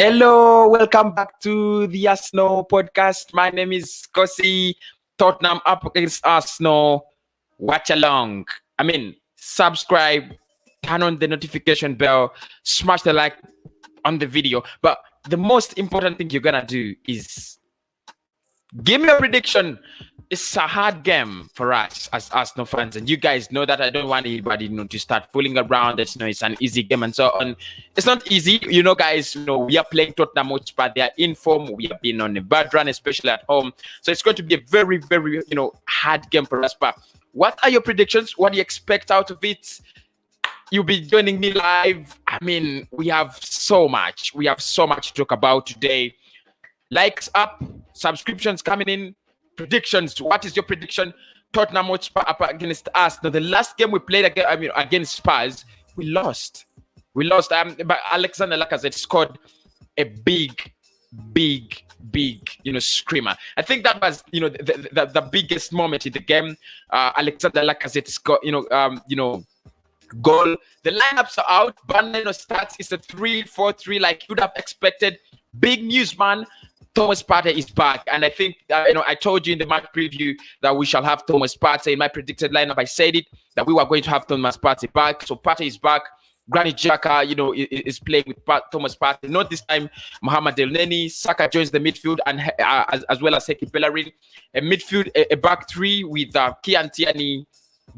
Hello, welcome back to the Arsenal podcast. My name is Cossy. Tottenham up against Arsenal. Watch along. Subscribe, turn on the notification bell, smash the like on the video. But the most important thing you're gonna do is give me a prediction. It's a hard game for us as Arsenal fans, and you guys know that I don't want anybody, to start fooling around. It's an easy game and so on. It's not easy, guys. We are playing Tottenham Hotspur. They are in form. We have been on a bad run, especially at home. So it's going to be a very, very, hard game for us. But what are your predictions? What do you expect out of it? You'll be joining me live. We have so much. We have so much to talk about today. Likes up, subscriptions coming in. Predictions. What is your prediction? Tottenham Hotspur up against us. Now, the last game we played against Spurs, we lost. But Alexander Lacazette scored a big screamer. I think that was the biggest moment in the game. Alexander Lacazette scored goal. The lineups are out. Burnley starts. It's a 3-4-3 like you'd have expected. Big news, man. Thomas Partey is back, and I think I told you in the match preview that we shall have Thomas Partey in my predicted lineup. I said it that we were going to have Thomas Partey back. So Partey is back. Granit Xhaka, is playing with Thomas Partey. Not this time. Mohamed Elneny, Saka joins the midfield, and as well as Heki Bellerin. A midfield, a back three with Kian Tierney,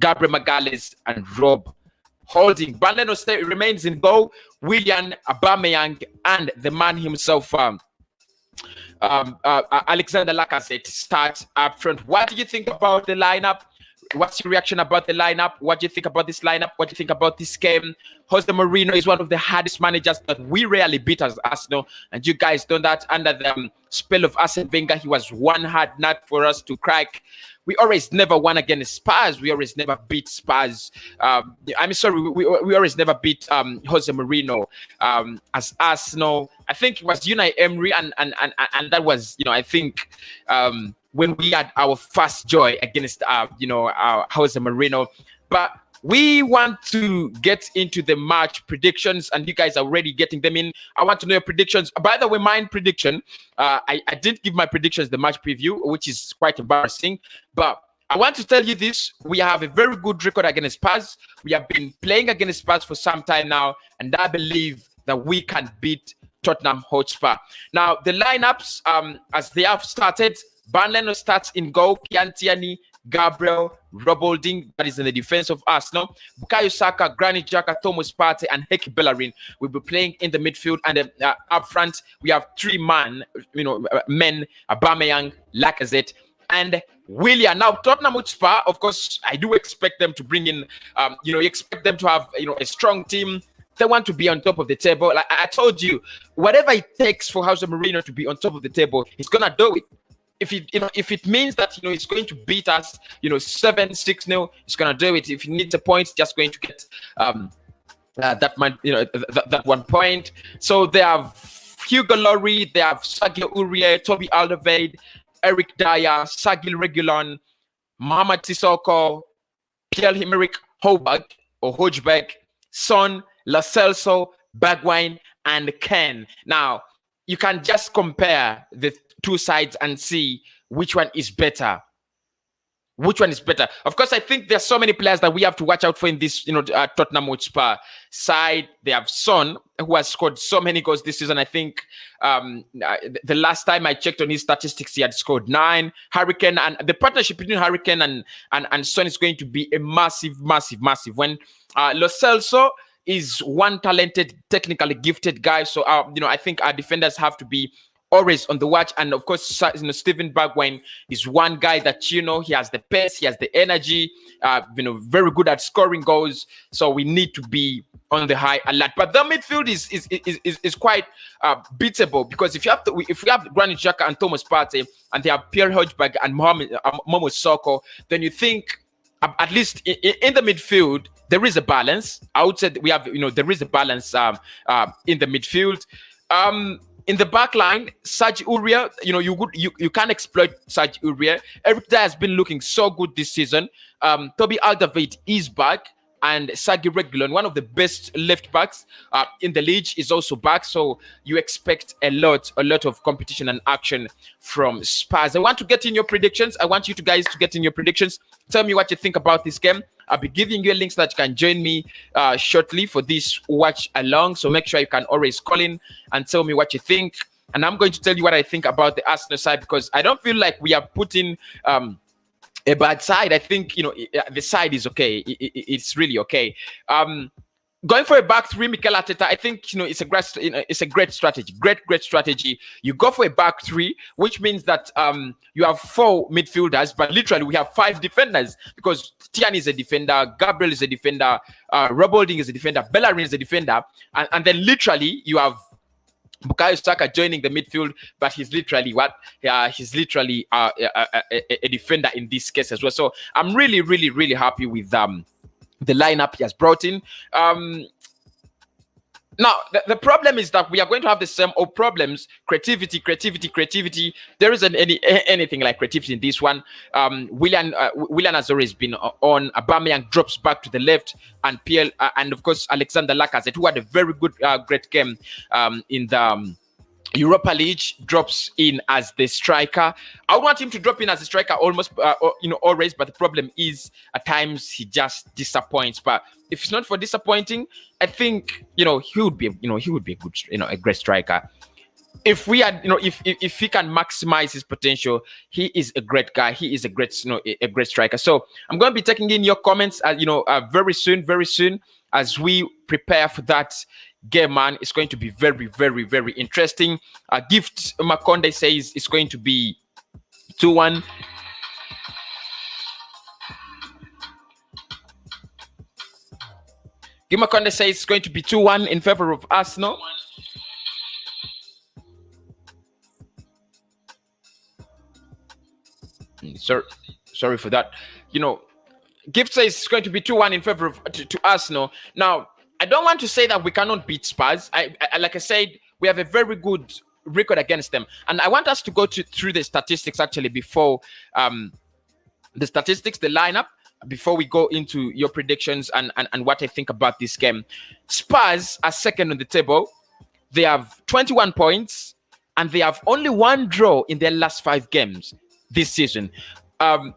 Gabriel Magalhaes, and Rob Holding. Burnley remains in goal. Willian, Aubameyang, and the man himself. Alexander Lacazette starts up front. What do you think about the lineup? What's your reaction about the lineup? What do you think about this lineup? What do you think about this game? Jose Mourinho is one of the hardest managers that we rarely beat as Arsenal, and you guys know that under the spell of Arsene Wenger, he was one hard nut for us to crack. We always never won against Spurs. We always never beat Spurs. We always never beat Jose Mourinho as Arsenal. I think it was Unai Emery, and that was, I think, when we had our first joy against, Jose Mourinho. But we want to get into the match predictions, and you guys are already getting them in. I want to know your predictions. By the way, mine prediction, I didn't give my predictions the match preview, which is quite embarrassing. But I want to tell you this. We have a very good record against Spurs. We have been playing against Spurs for some time now, and I believe that we can beat Tottenham Hotspur. Now, the lineups, as they have started, Burnley starts in goal. Kian Tierney, Gabriel, Rob Holding, that is in the defense of Arsenal. Bukayo Saka, Granit Xhaka, Thomas Partey, and Heki Bellerin will be playing in the midfield. And up front, we have three men, Aubameyang, Lacazette, and Willian. Now, Tottenham Hotspur, of course, I do expect them to bring in, you expect them to have, a strong team. They want to be on top of the table. Like I told you, whatever it takes for Jose Mourinho to be on top of the table, he's gonna do it. If it means that he's going to beat us, 7-6-0, he's gonna do it. If he needs a point, he's just going to get that 1 point. So they have Hugo Lloris, they have Sergio Aurier, Toby Alderweireld, Eric Dyer, Sergio Reguilon, Mohamed Sissoko, Pierre-Emerick Højbjerg, Son, Lo Celso, Bergwijn, and Ken. Now, you can just compare the two sides and see which one is better. Which one is better? Of course, I think there's so many players that we have to watch out for in this, Tottenham Hotspur side. They have Son, who has scored so many goals this season. I think the last time I checked on his statistics, he had scored 9. Harry Kane, and the partnership between Harry Kane and Son is going to be a massive. When Lo Celso is one talented, technically gifted guy. So, I think our defenders have to be always on the watch. And of course, Steven Bergwijn is one guy that, he has the pace, he has the energy, very good at scoring goals. So we need to be on the high alert. But the midfield is quite beatable, because if we have Granit Xhaka and Thomas Partey, and they have Pierre Højbjerg and Momo Sissoko, then you think at least in the midfield there is a balance. I would say we have, there is a balance in the midfield. In the back line, Serge Aurier, you can't exploit Serge Aurier. Eric Dyer has been looking so good this season. Toby Alderweireld is back. and Sergei Reguilon, one of the best left backs in the league, is also back. So you expect a lot of competition and action from Spurs. I want to get in your predictions. I want you guys to get in your predictions. Tell me what you think about this game. I'll be giving you a link so that you can join me shortly for this watch along. So make sure you can always call in and tell me what you think. And I'm going to tell you what I think about the Arsenal side, because I don't feel like we are putting a bad side. I think, the side is okay. It's really okay. Going for a back three, Mikel Arteta, I think it's a great strategy. Great strategy. You go for a back three, which means that you have 4 midfielders, but literally we have 5 defenders, because Tierney is a defender, Gabriel is a defender, Rob Holding is a defender, Bellerin is a defender, and then literally you have Bukayo Saka joining the midfield, but he's literally a defender in this case as well. So I'm really happy with the lineup he has brought in. Now, the problem is that we are going to have the same old problems. Creativity. There isn't anything like creativity in this one. Willian has always been on. Aubameyang drops back to the left, and Pierre, and of course Alexander Lacazette, who had a very good, great game in the Europa League, drops in as the striker. I would want him to drop in as a striker almost, always. But the problem is, at times he just disappoints. But if it's not for disappointing, I think he would be a good, a great striker. If we had, if he can maximize his potential, he is a great guy. He is a great, a great striker. So I'm going to be taking in your comments, very soon as we prepare for that game, man. It's going to be very interesting. Gift Makonde says it's going to be 2-1. Gift Makonde says it's going to be 2-1 in favor of Arsenal. Sorry for that. Gift says it's going to be 2-1 in favor of to Arsenal. Now, I don't want to say that we cannot beat Spurs. I like I said, we have a very good record against them, and I want us to go through the statistics actually before the lineup, before we go into your predictions and what I think about this game. Spurs are second on the table. They have 21 points, and they have only 1 draw in their last 5 games this season.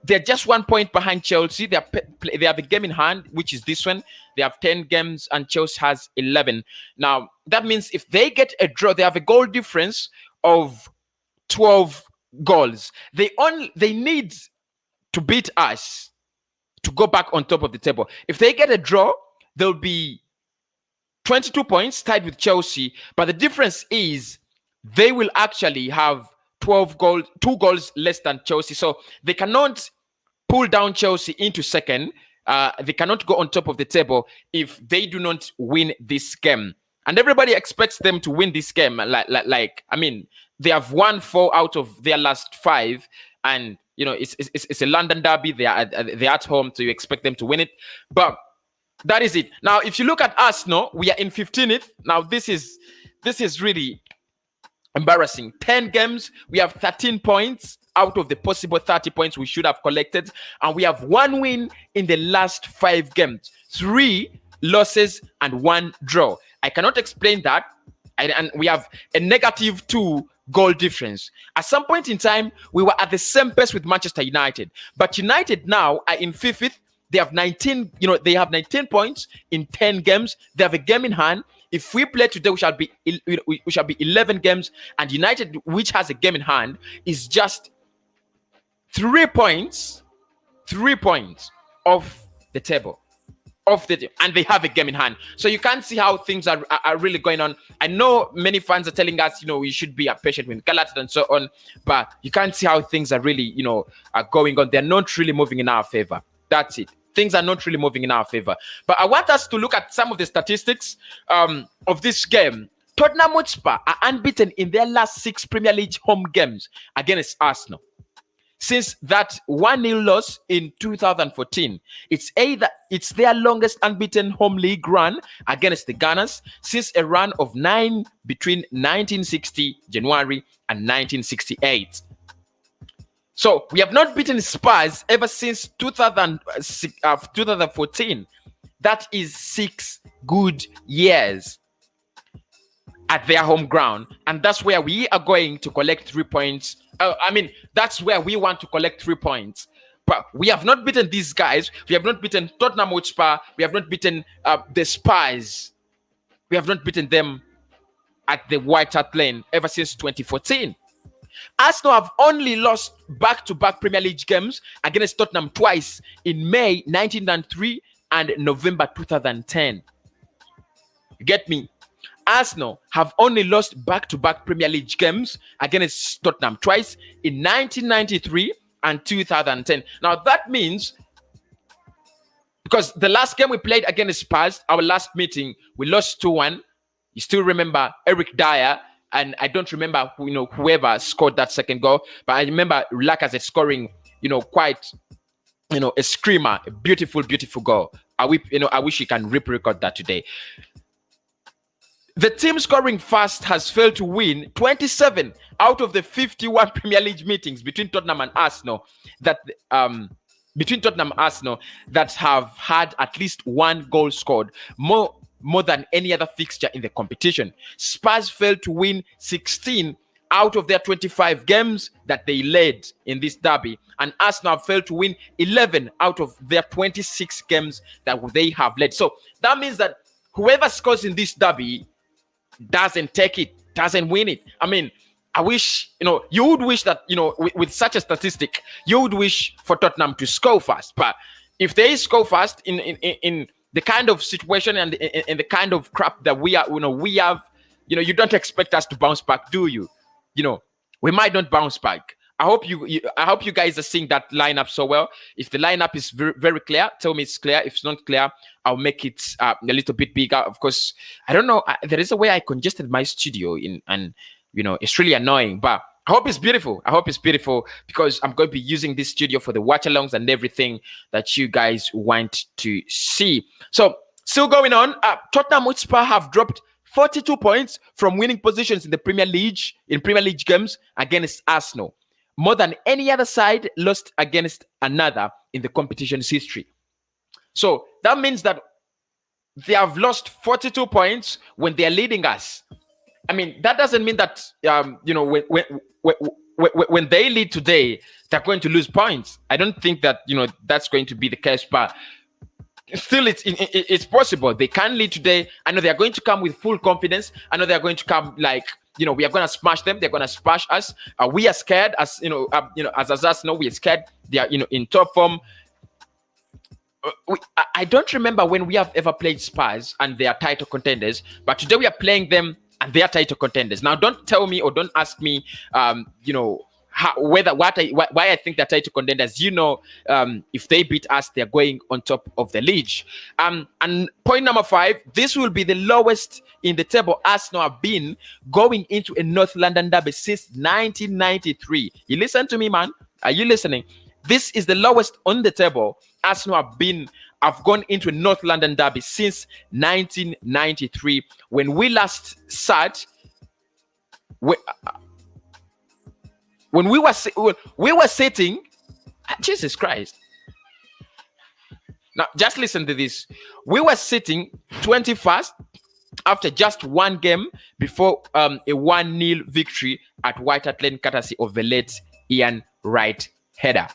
They're just 1 point behind Chelsea. They have a game in hand, which is this one. They have 10 games and Chelsea has 11. Now, that means if they get a draw, they have a goal difference of 12 goals. They need to beat us to go back on top of the table. If they get a draw, they'll be 22 points tied with Chelsea. But the difference is they will actually have 2 goals less than Chelsea. So they cannot pull down Chelsea into second. They cannot go on top of the table if they do not win this game. And everybody expects them to win this game. They have won 4 out of their last 5. And, it's a London derby. They're at home, so you expect them to win it. But that is it. Now, if you look at Arsenal, we are in 15th. Now, this is really embarrassing. 10 games, we have 13 points out of the possible 30 points we should have collected. And we have 1 win in the last 5 games, 3 losses and 1 draw. I cannot explain that. And we have a negative 2 goal difference. At some point in time, we were at the same pace with Manchester United. But United now are in 5th. They have 19, they have 19 points in 10 games. They have a game in hand. If we play today, we shall be 11 games, and United, which has a game in hand, is just 3 points off the table, and they have a game in hand. So you can't see how things are really going on. I know many fans are telling us, we should be patient with Galatasaray and so on, but you can't see how things are really, are going on. They're not really moving in our favor. That's it. Things are not really moving in our favor. But I want us to look at some of the statistics of this game. Tottenham Hotspur are unbeaten in their last 6 Premier League home games against Arsenal. Since that 1-0 loss in 2014, it's their longest unbeaten home league run against the Gunners since a run of 9 between 1960 January and 1968. So we have not beaten Spurs ever since 2014. That is 6 good years at their home ground, and that's where we are going to collect 3 points. That's where we want to collect 3 points. But we have not beaten these guys. We have not beaten Tottenham Hotspur. We have not beaten the Spurs. We have not beaten them at the White Hart Lane ever since 2014. Arsenal have only lost back-to-back Premier League games against Tottenham twice in May 1993 and November 2010. You get me? Arsenal have only lost back-to-back Premier League games against Tottenham twice in 1993 and 2010. Now that means, because the last game we played against Spurs, our last meeting, we lost 2-1. You still remember Eric Dyer, and I don't remember whoever scored that second goal, but I remember Lacazette scoring, quite, a screamer, a beautiful, beautiful goal. I wish you can record that today. The team scoring fast has failed to win 27 out of the 51 Premier League meetings between Tottenham and Arsenal that have had at least one goal scored, more than any other fixture in the competition. Spurs failed to win 16 out of their 25 games that they led in this derby, and Arsenal have failed to win 11 out of their 26 games that they have led. So that means that whoever scores in this derby doesn't take it, doesn't win it. I wish, you would wish that, with such a statistic, you would wish for Tottenham to score fast. But if they score fast in the kind of situation and in the kind of crap that we have, you don't expect us to bounce back, do you? We might not bounce back. I hope you guys are seeing that lineup so well. If the lineup is very, very clear, tell me it's clear. If it's not clear, I'll make it a little bit bigger. Of course, I don't know. There is a way I congested my studio and it's really annoying. But I hope it's beautiful. I hope it's beautiful because I'm going to be using this studio for the watch-alongs and everything that you guys want to see. So, still going on. Tottenham Hotspur have dropped 42 points from winning positions in the Premier League games against Arsenal. More than any other side lost against another in the competition's history. So that means that they have lost 42 points when they are leading us. That doesn't mean that when they lead today, they're going to lose points. I don't think that that's going to be the case, but still, it's possible. They can lead today. I know they're going to come with full confidence. I know they're going to come like, we are going to smash them. They're going to smash us. We are scared, as as us know, we are scared. They are, in top form. I don't remember when we have ever played Spurs and they are title contenders, but today we are playing them and they are title contenders. Now, don't tell me or don't ask me, why I think they're title contenders. If they beat us, they're going on top of the league. And point number 5, this will be the lowest in the table Arsenal have been going into a North London derby since 1993. You listen to me, man. Are you listening? This is the lowest on the table Arsenal have gone into a North London derby since 1993. When we last sat, when we were sitting, Jesus Christ. Now, just listen to this. We were sitting 21st after just one game before a 1-0 victory at White Hart Lane, courtesy of the late Ian Wright header.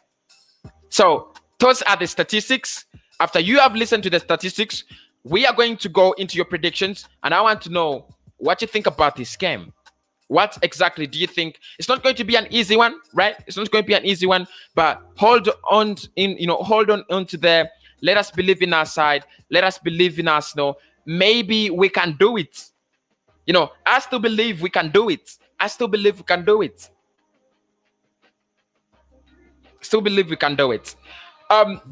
So, those are the statistics. After you have listened to the statistics, we are going to go into your predictions, and I want to know what you think about this game. What exactly do you think? It's not going to be an easy one, right? It's not going to be an easy one, but hold on to there. Let us believe in our side. Let us believe in Arsenal. Maybe we can do it. I still believe we can do it. I still believe we can do it. Still believe we can do it.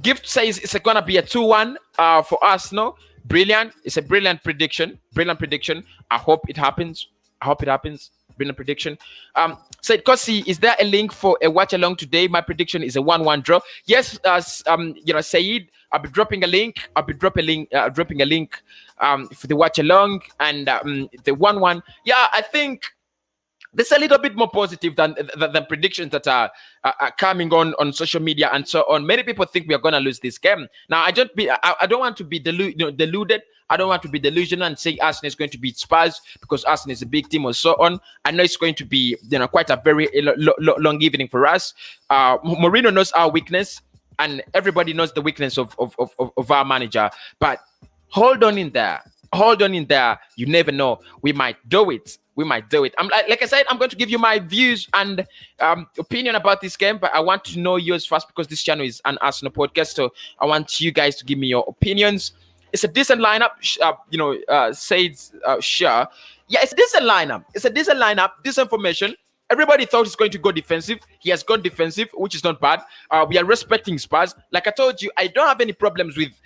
Gift says it's going to be a 2-1 for Arsenal. Brilliant. It's a brilliant prediction. Brilliant prediction. I hope it happens. Brilliant prediction. Said Cossy, is there a link for a watch along today? My prediction is a 1-1 draw. Yes, Saeed, I'll be dropping a link. Dropping a link for the watch along and the 1-1. Yeah, I think There's a little bit more positive than predictions that are coming on social media and so on. Many people think we are going to lose this game. Now, I don't want to be deluded. I don't want to be delusional and say Arsenal is going to beat Spurs because Arsenal is a big team or so on. I know it's going to be quite a very long evening for us. Mourinho knows our weakness, and everybody knows the weakness of our manager. But hold on in there. Hold on in there. You never know. We might do it. I'm like I said, I'm going to give you my views and opinion about this game, but I want to know yours first because this channel is an Arsenal podcast. So I want you guys to give me your opinions. It's a decent lineup, says Shah. Yeah, it's a decent lineup. Decent formation. Everybody thought he's going to go defensive. He has gone defensive, which is not bad. We are respecting Spurs. Like I told you, I don't have any problems with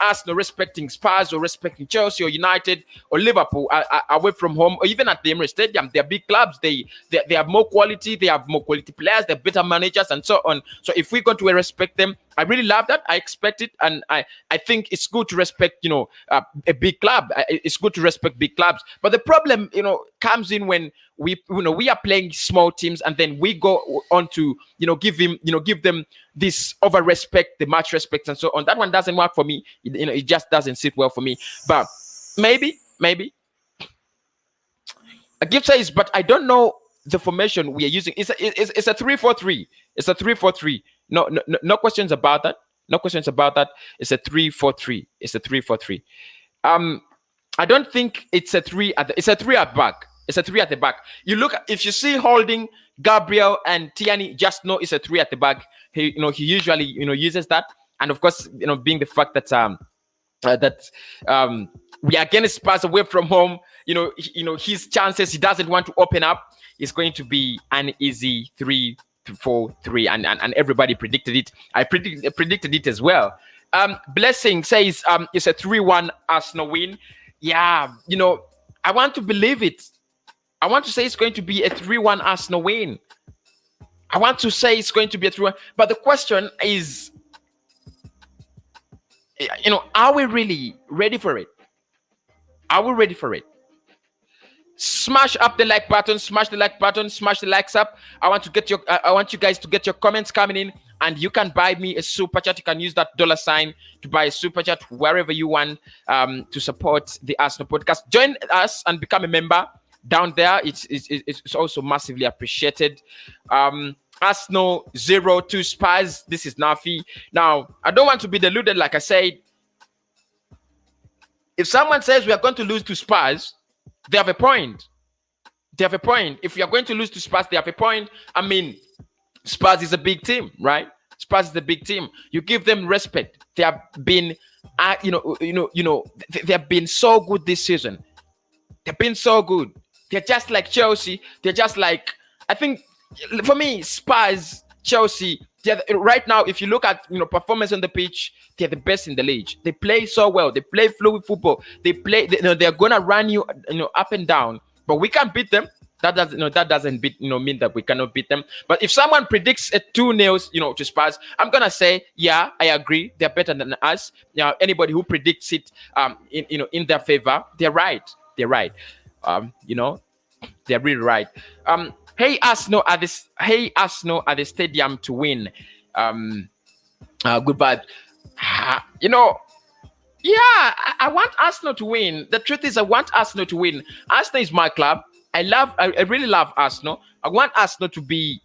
Arsenal respecting Spurs or respecting Chelsea or United or Liverpool away from home or even at the Emirates Stadium. They're big clubs. They have more quality. They have more quality players. They're better managers and so on. So if we're going to respect them, I really love that. I expect it, and I think it's good to respect, a big club. It's good to respect big clubs. But the problem, comes in when we are playing small teams, and then we go on to, give them this over respect, the match respect, and so on. That one doesn't work for me. It just doesn't sit well for me. But maybe. A gift says, but I don't know the formation we are using. It's a 3-4-3. It's a 3-4-3. No questions about that. It's a 3-4-3. It's a 3-4-3. I don't think it's a 3 it's a 3 at back. It's a 3 at the back. If you see Holding, Gabriel, and Tierney, just know it's a 3 at the back. He usually uses that, and of course, being the fact that we are getting Spurs away from home, his chances, he doesn't want to open up. It's going to be an easy 3-4-3, and everybody predicted it. I predicted it as well. Blessing says it's a 3-1 Arsenal win. Yeah, I want to believe it. I want to say it's going to be a 3-1 Arsenal win. I want to say it's going to be a 3-1. But the question is, are we really ready for it? Are we ready for it? Smash up the like button. Smash the likes up. I want you guys to get your comments coming in, and you can buy me a super chat. You can use that $sign to buy a super chat wherever you want to support the Arsenal podcast. Join us and become a member down there. It's also massively appreciated. Arsenal 0-2 Spurs. This is Nafi. Now, I don't want to be deluded. Like I said, if someone says we are going to lose to Spurs, they have a point. If we are going to lose to Spurs, they have a point. I mean, Spurs is a big team, right? Spurs is a big team. You give them respect. They have been, they have been so good this season. They've been so good. They're just like Chelsea. They're just like, I think, for me, Spurs, Chelsea, right now, if you look at performance on the pitch, they're the best in the league. They play so well. They play fluid football. They're gonna run you up and down. But we can't beat them. That doesn't mean that we cannot beat them. But if someone predicts a 2-0 to Spurs, I'm gonna say, yeah, I agree. They're better than us. Anybody who predicts it in their favor, they're right. They're really right. Hey Arsenal at the stadium to win. Goodbye. Yeah, I want Arsenal to win. The truth is, I want Arsenal to win. Arsenal is my club. I really love Arsenal. I want Arsenal to be,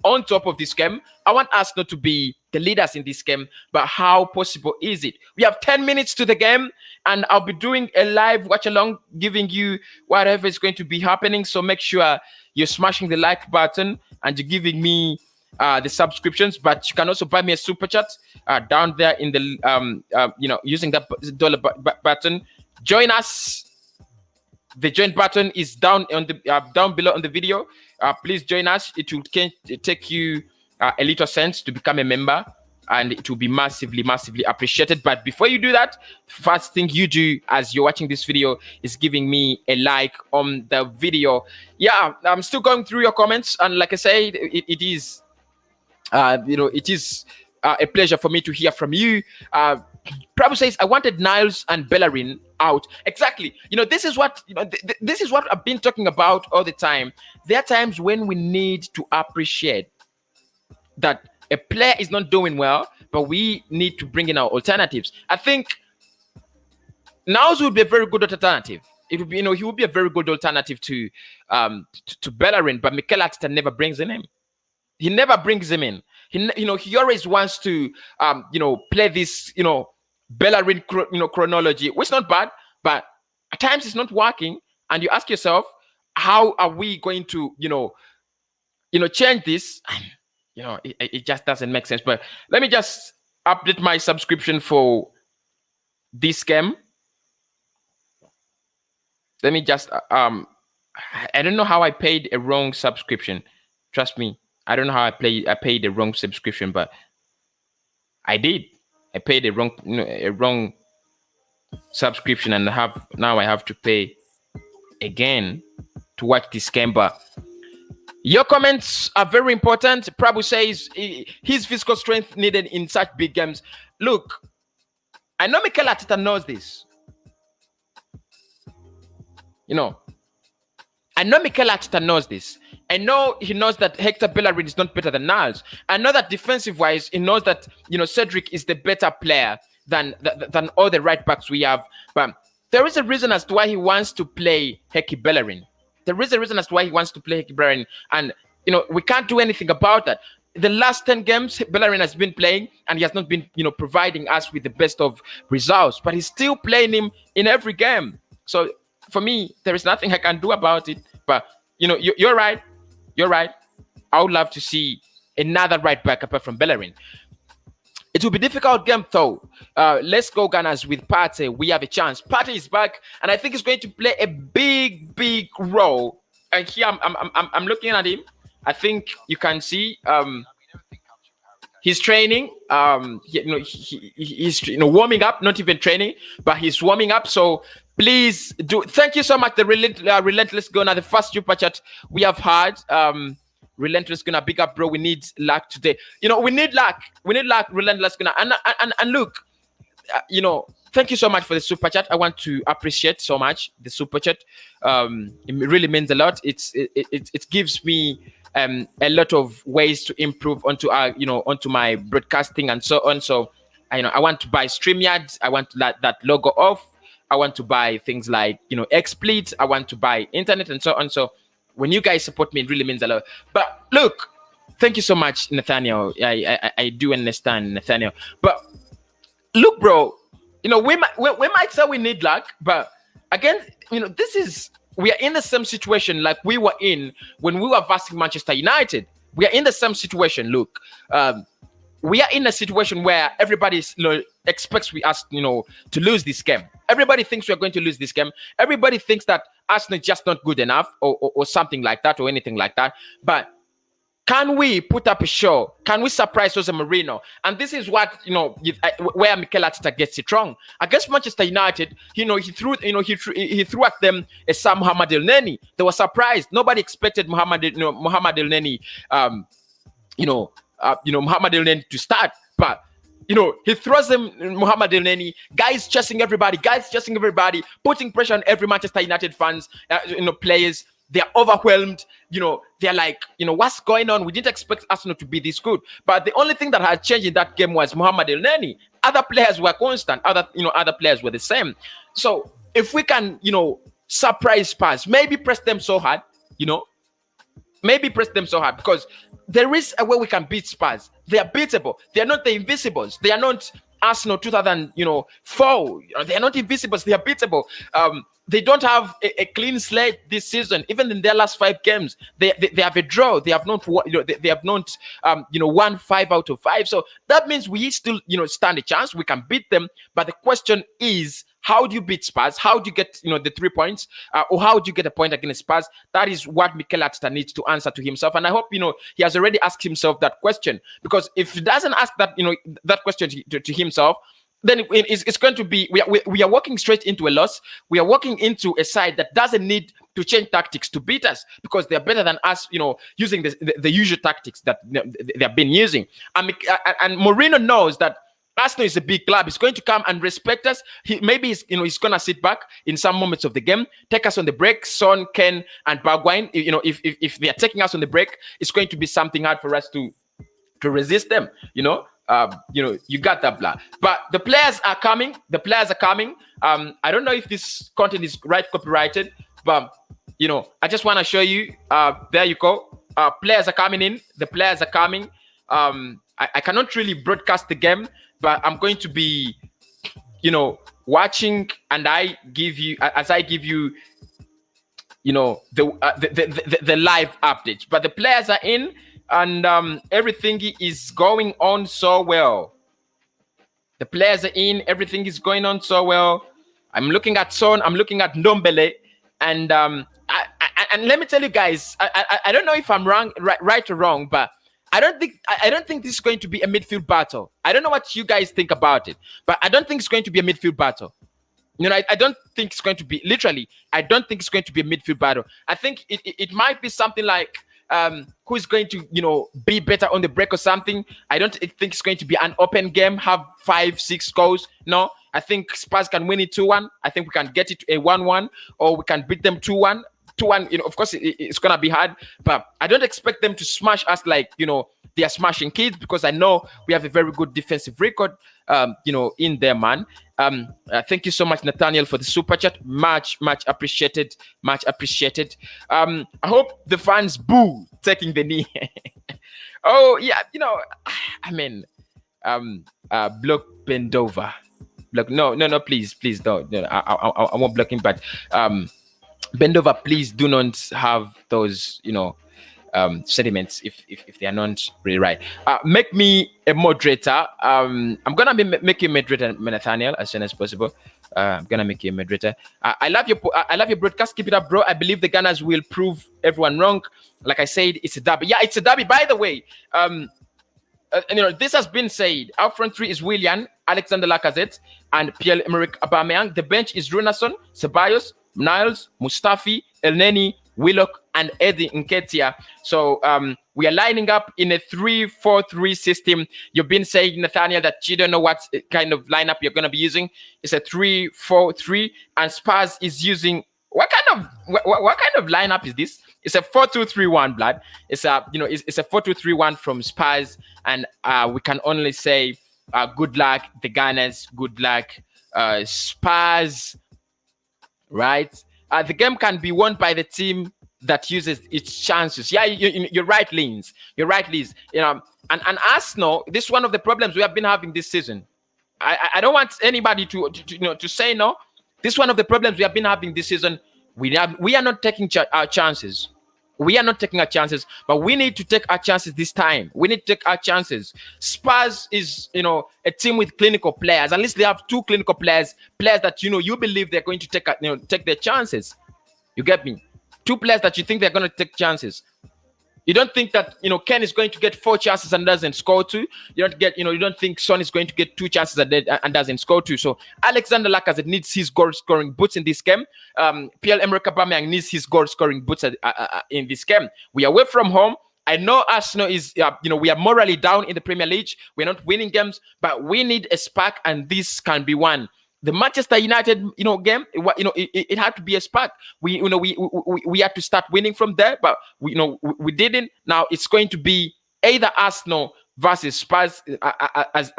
on top of this game. I want Arsenal to be the leaders in this game. But how possible is it? We have 10 minutes to the game, and I'll be doing a live watch along, giving you whatever is going to be happening. So make sure you're smashing the like button and you're giving me the subscriptions. But you can also buy me a super chat down there in the using that dollar button. Join us. The join button is down on the down below on the video. Please join us. It will take you a little cents to become a member, and it will be massively appreciated. But before you do that, first thing you do as you're watching this video is giving me a like on the video. Yeah, I'm still going through your comments, and like I said, it is a pleasure for me to hear from you. Prabhu says, I wanted Niles and Bellerin out. Exactly. This is what this is what I've been talking about all the time. There are times when we need to appreciate that a player is not doing well, but we need to bring in our alternatives. I think Niles would be a very good alternative. It would be, he would be a very good alternative to Bellerin, but Mikel Arteta never brings him in. He never brings him in. He always wants to play this Bellerin chronology, which is not bad, but at times it's not working. And you ask yourself, how are we going to change this? It just doesn't make sense. But let me just update my subscription for this game. Let me just I don't know how I paid a wrong subscription. Trust me, I don't know how I paid a wrong subscription, but I did. I paid a wrong subscription, and now I have to pay again to watch this game. But your comments are very important. Prabhu says his physical strength needed in such big games. Look, I know Mikel Arteta knows this. I know Mikel Arteta knows this. I know he knows that Hector Bellerin is not better than Niles. I know that defensive-wise, he knows that Cedric is the better player than all the right backs we have. But there is a reason as to why he wants to play Hector Bellerin. There is a reason as to why he wants to play Hector Bellerin, and we can't do anything about that. The last 10 games Bellerin has been playing, and he has not been providing us with the best of results. But he's still playing him in every game. So for me, there is nothing I can do about it. But you're right. You're right. I would love to see another right back apart from Bellerin. It will be a difficult game though. Let's go Gunners with Partey. We have a chance. Partey is back, and I think he's going to play a big role. And here I'm looking at him. I think you can see he's training. He's warming up, not even training, but he's warming up. So please do. Thank you so much, the Relentless Gunner, the first super chat we have had. Relentless Gunner, big up, bro. We need luck today. We need luck. We need luck, Relentless Gunner. And look, thank you so much for the super chat. I want to appreciate so much the super chat. It really means a lot. It gives me a lot of ways to improve onto my broadcasting and so on. So I want to buy StreamYard. I want to let that logo off. I want to buy things like XSplit. I want to buy internet and so on. So when you guys support me, it really means a lot. But look, thank you so much, Nathaniel. I do understand, Nathaniel. But look, bro, we might say we need luck, but again, we are in the same situation like we were in when we were versing Manchester United. We are in the same situation. Look, we are in a situation where everybody expects us, to lose this game. Everybody thinks we are going to lose this game. Everybody thinks that Arsenal is just not good enough, or something like that, or anything like that. But can we put up a show? Can we surprise Jose Mourinho? And this is what where Mikel Arteta gets it wrong. Against Manchester United, he threw at them a Sam Mohamed Elneny. They were surprised. Nobody expected Mohamed Elneny, Mohamed Elneny to start, but he throws them Mohamed Elneny, guys chasing everybody, putting pressure on every Manchester United fans, players. They're overwhelmed. They're like, what's going on? We didn't expect Arsenal to be this good. But the only thing that had changed in that game was Mohamed Elneny. Other players were constant. Other players were the same. So if we can, surprise Spurs, maybe press them so hard, because there is a way we can beat Spurs. They are beatable. They are not the Invisibles. They are not Arsenal 2004. They are not Invisibles. They are beatable. They don't have a clean slate this season. Even in their last 5 games, they have a draw. They have not won 5 out of 5. So that means we still stand a chance. We can beat them. But the question is, how do you beat Spurs? How do you get the 3 points? Or how do you get a point against Spurs? That is what Mikel Arteta needs to answer to himself. And I hope he has already asked himself that question. Because if he doesn't ask that that question to himself, then it's going to be we are walking straight into a loss. We are walking into a side that doesn't need to change tactics to beat us, because they're better than us, using the usual tactics that they have been using. And Mourinho knows that Arsenal is a big club. He's going to come and respect us. Maybe he's gonna sit back in some moments of the game, take us on the break. Son, Ken, and Bergwijn. If they are taking us on the break, it's going to be something hard for us to resist them. You got that, blah. But the players are coming. I don't know if this content is copyrighted, but I just want to show you. There you go. Players are coming in. The players are coming. I cannot really broadcast the game, but I'm going to be, watching, and I give you the live updates. But the players are in, and everything is going on so well. The players are in. Everything is going on so well. I'm looking at Son. I'm looking at Ndombele, and and let me tell you guys, I don't know if I'm wrong, right or wrong, but I don't think this is going to be a midfield battle. I don't know what you guys think about it, but I don't think it's going to be a midfield battle. I don't think it's going to be, literally, I don't think it's going to be a midfield battle. I think it might be something like who is going to, be better on the break or something. I don't think it's going to be an open game, have 5-6 goals. No, I think Spurs can win it 2-1. I think we can get it to a 1-1, or we can beat them 2-1. Of course, it's gonna be hard, but I don't expect them to smash us like they are smashing kids, because I know we have a very good defensive record, in there, man. Thank you so much, Nathaniel, for the super chat. Much appreciated. I hope the fans boo taking the knee. Oh yeah, I mean, block bend over. Block, no, please don't. No, I won't block him, but bend over, please do not have those, sentiments if they are not really right. Make me a moderator. I'm gonna make you a moderator, Nathaniel, as soon as possible. I'm gonna make you a moderator. I love your broadcast. Keep it up, bro. I believe the Gunners will prove everyone wrong. Like I said, it's a derby. Yeah, it's a derby. By the way, this has been said. Our front three is Willian, Alexander Lacazette, and Pierre-Emerick Aubameyang. The bench is Runason, Ceballos, Niles, Mustafi, Elneny, Willock, and Eddie Nketiah. So we are lining up in a 3-4-3 system. You've been saying, Nathaniel, that you don't know what kind of lineup you're going to be using. It's a 3-4-3, and Spurs is using what kind of lineup is this? It's a 4-2-3-1, blood. It's a it's a 4-2-3-1 from Spurs, and we can only say good luck, the Gunners. Good luck, Spurs. Right? The game can be won by the team that uses its chances. Yeah, you're right, Lins. You're right, Liz. And Arsenal, this is one of the problems we have been having this season. I don't want anybody to say no. This is one of the problems we have been having this season. We are not taking our chances. We are not taking our chances, but we need to take our chances this time. We need to take our chances. Spurs is, a team with clinical players. At least they have 2 clinical players that, you believe they're going to take their chances. You get me? 2 players that you think they're going to take chances. You don't think that, Ken is going to get 4 chances and doesn't score 2. You don't think Son is going to get 2 chances and doesn't score 2. So Alexander Lacazette needs his goal-scoring boots in this game. Pierre-Emerick Aubameyang needs his goal-scoring boots in this game. We are away from home. I know Arsenal is, we are morally down in the Premier League. We're not winning games, but we need a spark, and this can be one. The Manchester United, game, it had to be a spark. We had to start winning from there, but we didn't. Now it's going to be either Arsenal versus Spurs as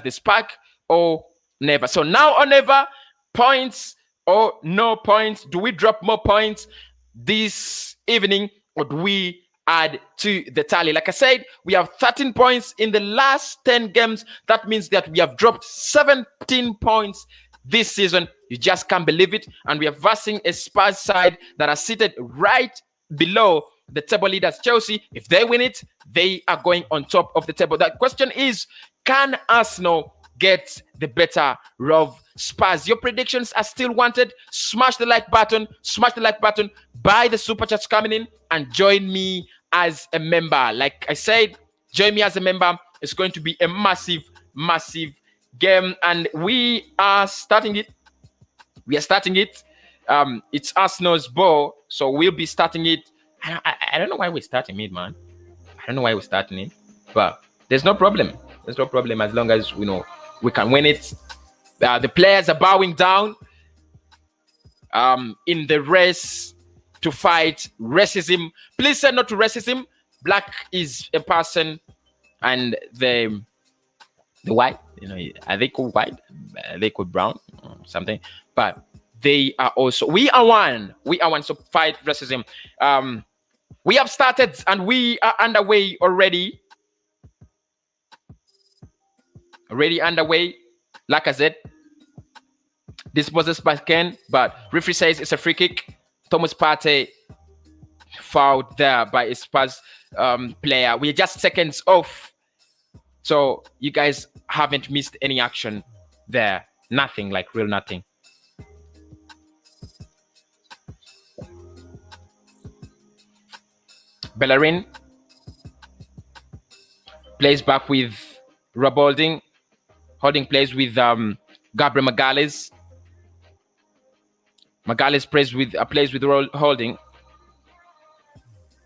the spark, or never. So now or never, points or no points. Do we drop more points this evening, or do we add to the tally? Like I said, we have 13 points in the last 10 games. That means that we have dropped 17 points this season. You just can't believe it. And we are versing a Spurs side that are seated right below the table leaders, Chelsea. If they win it, they are going on top of the table. The question is, can Arsenal get the better of Spurs? Your predictions are still wanted. Smash the like button. Buy the super chats coming in, and join me as a member. Like I said, join me as a member. It's going to be a massive game, and we are starting it. It's Arsenal's ball, so we'll be starting it. I don't know why we're starting it, man. I don't know why we're starting it, but there's no problem. As long as We can win it. The players are bowing down in the race to fight racism. Please say no to racism. Black is a person, and the white, are they called white? Are they called brown or something? But they are also, we are one. So fight racism. We have started and we are underway already. Underway. Like I said, this was by Ken, but referee says it's a free kick. Thomas Partey fouled there by a Spurs player. We're just seconds off. So you guys haven't missed any action there. Nothing, like real nothing. Bellerin plays back with Rob Holding. Holding plays with Gabriel Magalhaes. Magalhaes plays with Holding.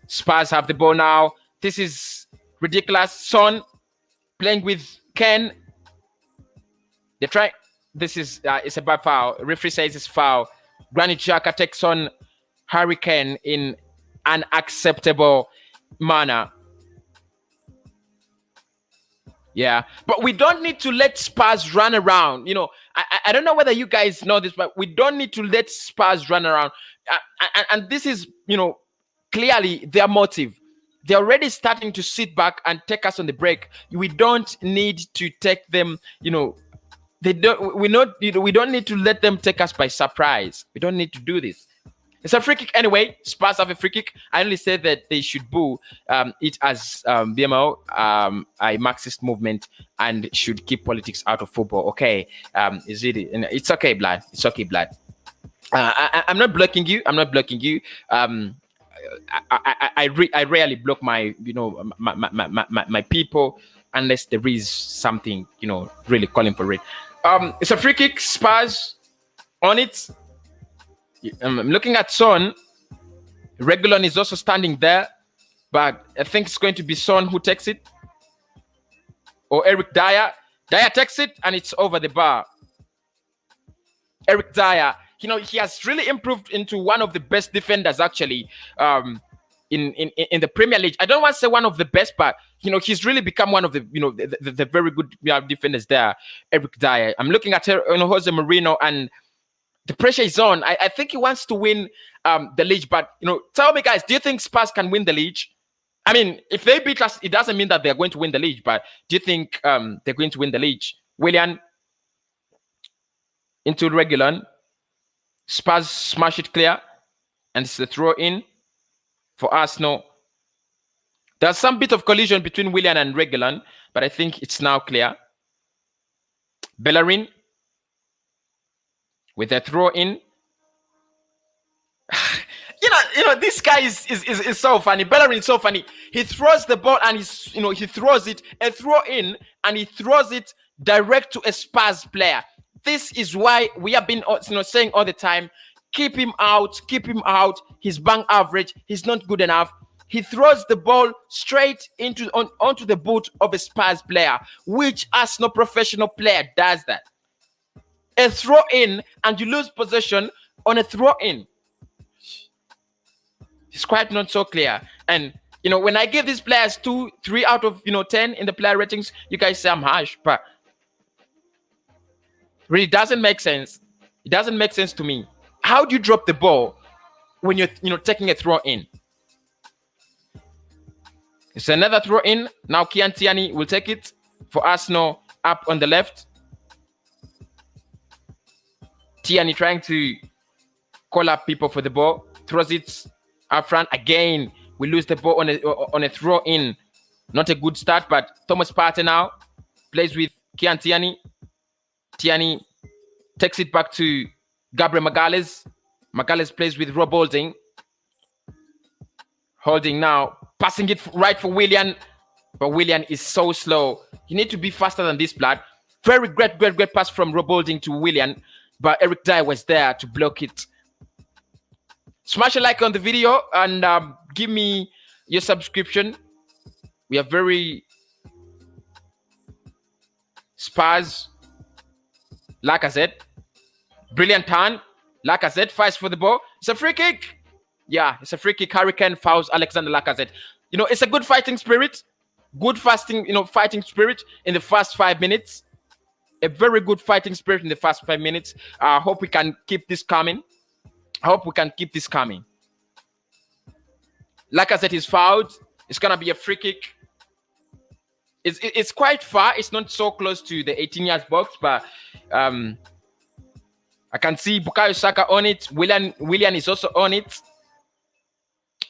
Spurs have the ball now. This is ridiculous. Son playing with Ken. They try. This is it's a bad foul. Referee says it's foul. Granit Xhaka takes on Harry Kane in an acceptable manner. Yeah, but we don't need to let Spurs run around. I don't know whether you guys know this, but we don't need to let Spurs run around. And this is, clearly their motive. They're already starting to sit back and take us on the break. We don't need to take them, we don't need to let them take us by surprise. We don't need to do this. It's a free kick anyway. Spurs have a free kick. I only said that they should boo it as BMO, a Marxist movement, and should keep politics out of football. Okay, it's okay, blood. It's okay, blood. I'm not blocking you. I rarely block my my people unless there is something really calling for it. It's a free kick. Spurs on it. I'm looking at Son. Reguilon is also standing there, but I think it's going to be Son who takes it, or Eric Dyer. Dyer takes it, and it's over the bar. Eric Dyer, he has really improved into one of the best defenders actually in the Premier League. I don't want to say one of the best, but he's really become one of the the very good defenders there. Eric Dyer. I'm looking at Jose Mourinho, and the pressure is on. I think he wants to win the league, but tell me, guys, do you think Spurs can win the league? I mean, if they beat us, it doesn't mean that they're going to win the league, but do you think they're going to win the league? Willian into Reguilon. Spurs smash it clear, and it's a throw in for Arsenal. There's some bit of collision between Willian and Reguilon, but I think it's now clear. Bellerin with a throw in. This guy is so funny. Bellerin is so funny. He throws the ball and he throws it, a throw in, and he throws it direct to a Spurs player. This is why we have been saying all the time, keep him out. He's bang average. He's not good enough. He throws the ball straight onto the boot of a Spurs player, which Arsenal professional player does that. A throw in, and you lose possession on a throw in. It's quite not so clear. And when I give these players 2, 3 out of 10 in the player ratings, you guys say I'm harsh, but really doesn't make sense. It doesn't make sense to me. How do you drop the ball when you're taking a throw in? It's another throw in. Now Kian Tierney will take it for Arsenal up on the left. Tierney trying to call up people for the ball. Throws it up front. Again, we lose the ball on a throw in. Not a good start, but Thomas Partey now plays with Kian Tierney. Tierney takes it back to Gabriel Magalhaes. Magalhaes plays with Rob Holding. Holding now, passing it right for Willian. But Willian is so slow. You need to be faster than this, blood. Very great pass from Rob Holding to Willian. But Eric Dyer was there to block it. Smash a like on the video and give me your subscription. We are very Spurs Lacazette. Brilliant turn. Lacazette fights for the ball. It's a free kick. Yeah, it's a free kick. Hurricane fouls Alexander Lacazette. It's a good fighting spirit. Good fighting spirit in the first 5 minutes. A very good fighting spirit in the first 5 minutes. I hope we can keep this coming. Lacazette is fouled. It's going to be a free kick. It's quite far. It's not so close to the 18 yards box, but I can see Bukayo Saka on it. Willian is also on it.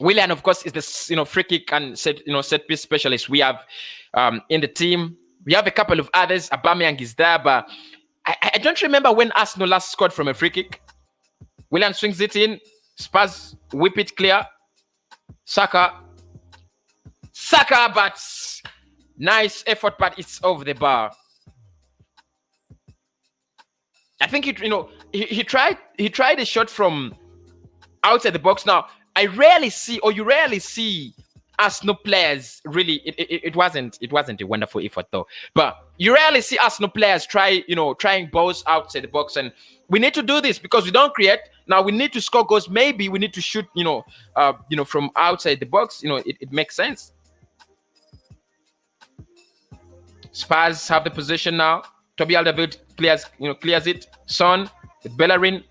Willian, of course, is the free kick and set piece specialist we have in the team. We have a couple of others. Aubameyang is there, but I don't remember when Arsenal last scored from a free kick. Willian swings it in. Spurs whip it clear. Saka, but nice effort, but it's over the bar. I think he tried a shot from outside the box. Now you rarely see Arsenal players really. It wasn't a wonderful effort though. But you rarely see Arsenal players trying balls outside the box, and we need to do this because we don't create. Now we need to score goals. Maybe we need to shoot from outside the box. It makes sense. Spurs have the position now. Toby Alderweireld clears it. Son with Bellerin.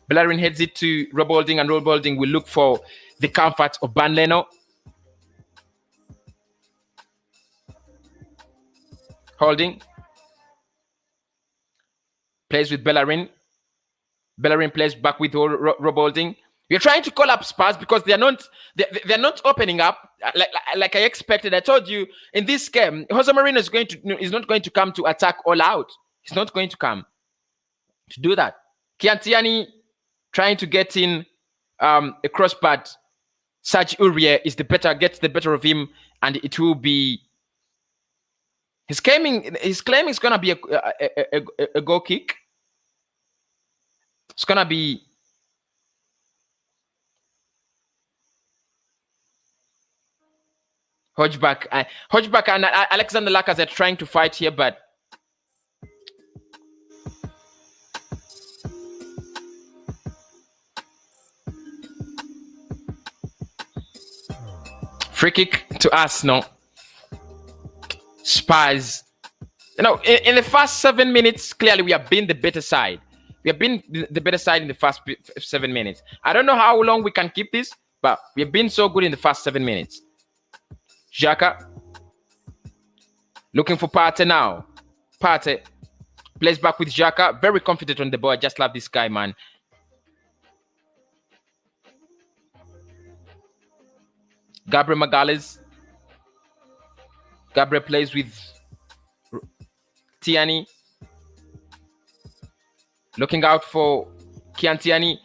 Bellerin heads it to Rob Holding, and Rob Holding will look for the comfort of Ban Leno. Holding plays with Bellerin. Bellerin plays back with Rob Holding. We're trying to call up Spurs because they're not opening up like I expected. I told you in this game, Jose Mourinho is not going to come to attack all out. He's not going to come to do that. Kiantiani trying to get in a cross, but Serge Aurier gets the better of him, and it will be. He's claiming it's going to be a goal kick. It's going to be Hojbjerg and Alexander Lacazette trying to fight here, but free kick to Arsenal. Spurs. In the first 7 minutes, clearly we have been the better side. We have been the better side in the first 7 minutes. I don't know how long we can keep this, but we have been so good in the first 7 minutes. Xhaka looking for Partey now. Partey plays back with Xhaka. Very confident on the ball. I just love this guy, man. Gabriel Magalhaes. Gabriel plays with Tierney. Looking out for Kiantiani.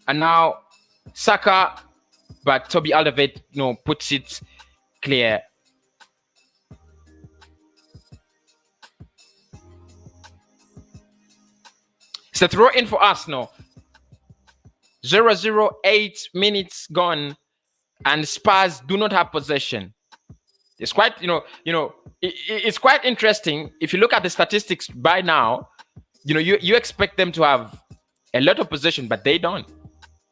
And now Saka. But Toby Alderweireld, puts it clear. It's a throw in for Arsenal. 0-0, 8 minutes gone, and Spurs do not have possession. It's quite, it's quite interesting. If you look at the statistics by now, you expect them to have a lot of possession, but they don't.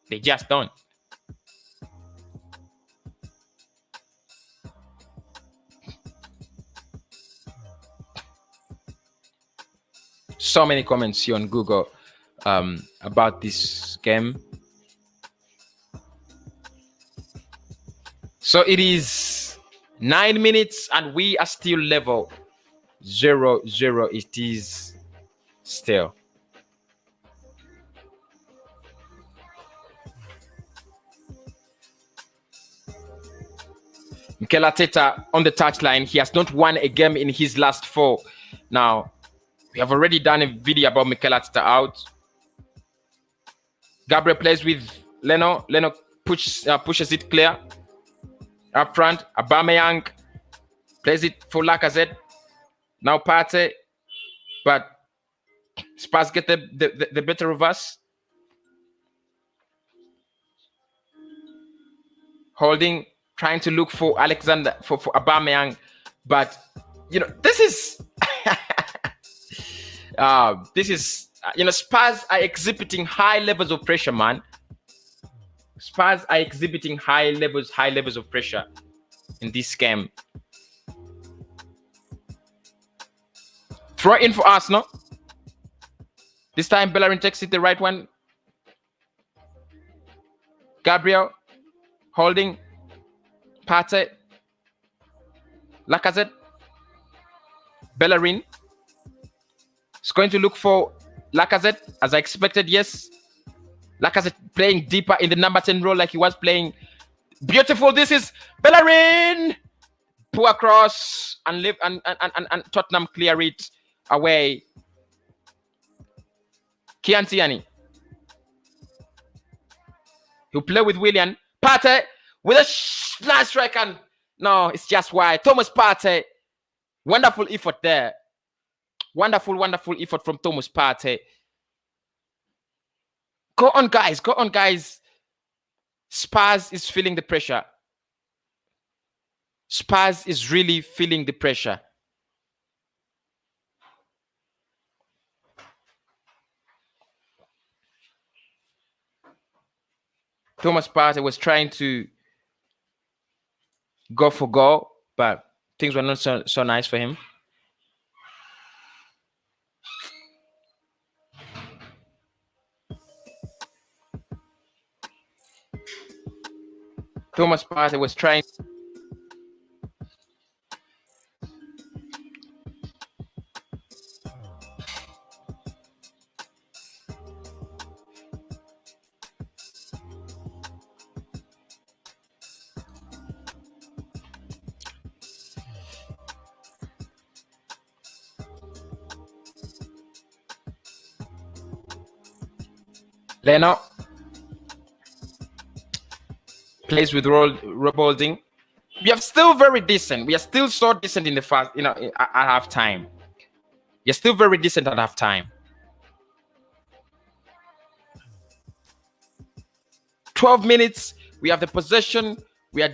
They just don't. So many comments here on Google about this game. So it is 9 minutes and we are still level 0-0. It is still. Mikel Arteta on the touchline. He has not won a game in his last 4. Now, we have already done a video about Mikel Arteta out. Gabriel plays with Leno. Leno pushes it clear. Up front, Aubameyang plays it for Lacazette. Now Partey. But Spurs get the better of us. Holding, trying to look for Alexander, for Aubameyang. But, this is... this is Spurs are exhibiting high levels of pressure, man. Spurs are exhibiting high levels of pressure in this game. Throw in for Arsenal. This time Bellerin takes it the right one. Gabriel holding. Partey. Lacazette. Bellerin. It's going to look for Lacazette, as I expected. Yes. Lacazette playing deeper in the number 10 role like he was playing. Beautiful. This is Bellerin. Poor cross and Tottenham clear it away. Kian he'll play with Willian. Partey with a nice strike, and no, it's just wide. Thomas Partey. Wonderful effort there. Wonderful effort from Thomas Partey. Go on, guys. Go on, guys. Spurs is feeling the pressure. Spurs is really feeling the pressure. Thomas Partey was trying to go for goal, but things were not so nice for him. Thomas Partey was trying. Leno plays with Robolding. We are still very decent. We are still so decent in the first, at half time. You're still very decent at half time. 12 minutes. We have the possession. We are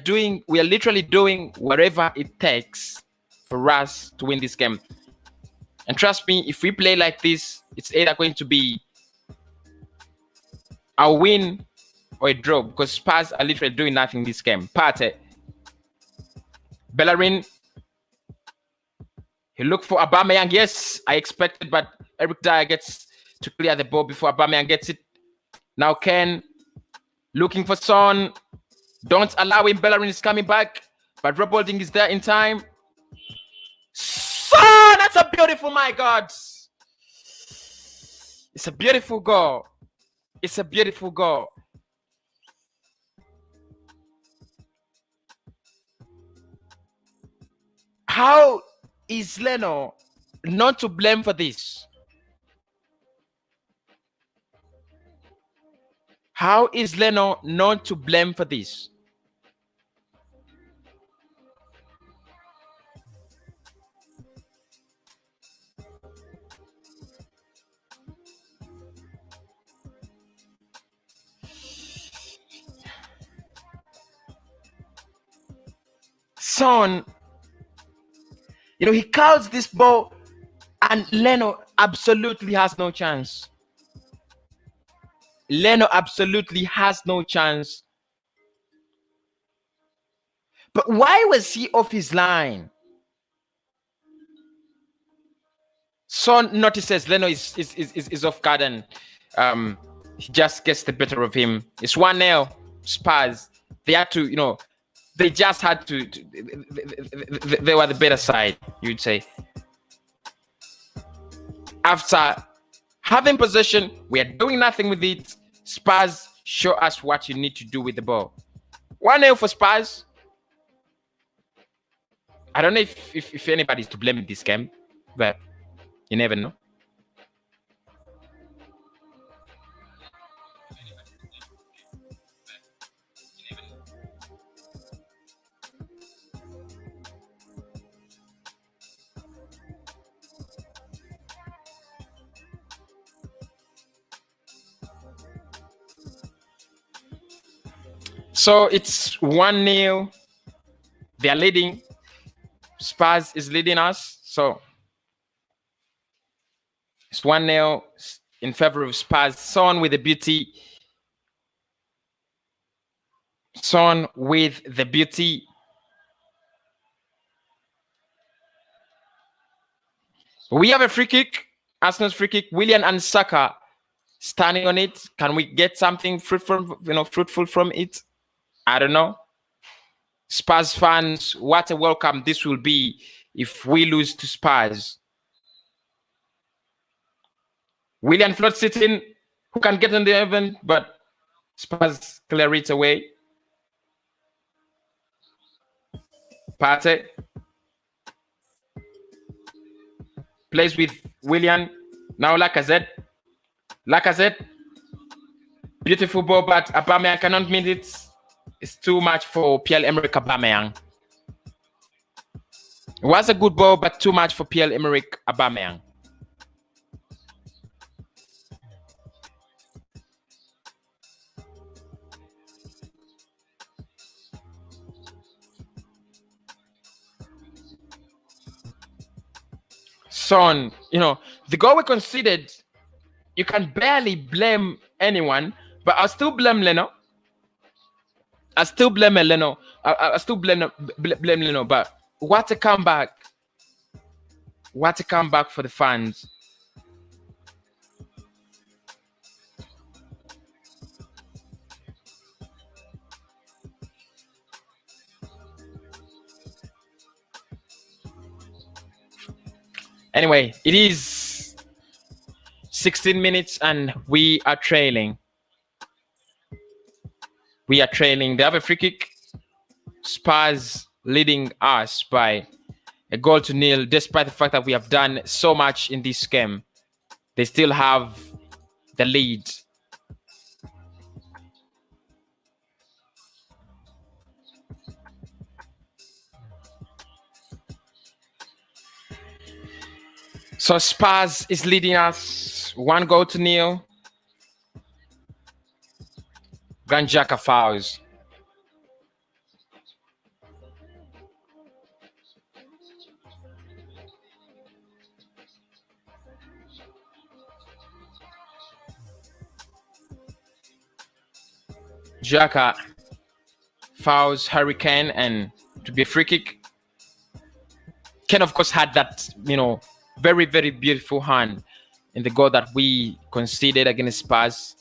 literally doing whatever it takes for us to win this game. And trust me, if we play like this, it's either going to be a win or a draw, because Spurs are literally doing nothing in this game. Partey. Bellerin. He looked for Aubameyang. Yes, I expected, but Eric Dyer gets to clear the ball before Aubameyang gets it. Now Ken looking for Son. Don't allow him. Bellerin is coming back, but Rob Holding is there in time. Son! That's a beautiful, my God. It's a beautiful goal. It's a beautiful goal. How is Leno not to blame for this? How is Leno not to blame for this? Son, he curls this ball and Leno absolutely has no chance. Leno absolutely has no chance. But why was he off his line? Son notices Leno is off guard and he just gets the better of him. It's 1-0 Spurs. They had to, they just had to they were the better side, you'd say. After having possession, we are doing nothing with it. Spurs, show us what you need to do with the ball. 1-0 for Spurs. I don't know if anybody's to blame in this game, but you never know. So it's 1-0. They're leading. Spurs is leading us. So it's 1-0. in favor of Spurs. Son with the beauty. Son with the beauty. We have a free kick. Arsenal's free kick. William and Saka standing on it. Can we get something fruitful from it? I don't know. Spurs fans, what a welcome this will be if we lose to Spurs. William floats it in. Who can get on the event? But Spurs clear it away. Partey plays with William. Now Lacazette. Beautiful ball, but Aubameyang cannot meet it. It's too much for Pierre-Emerick Aubameyang. It was a good ball, but too much for Pierre-Emerick Aubameyang. Son, the goal we conceded, you can barely blame anyone, but I'll still blame Leno. I still blame Leno. Blame Leno. But what a comeback! What a comeback for the fans. Anyway, it is 16 minutes and we are trailing. They have a free kick. Spurs leading us by a 1-0, despite the fact that we have done so much in this game. They still have the lead. So Spurs is leading us 1-0. Granit Xhaka fouls. Xhaka fouls Harry Kane, and to be a free kick. Kane, of course, had that, very, very beautiful hand in the goal that we conceded against Spurs.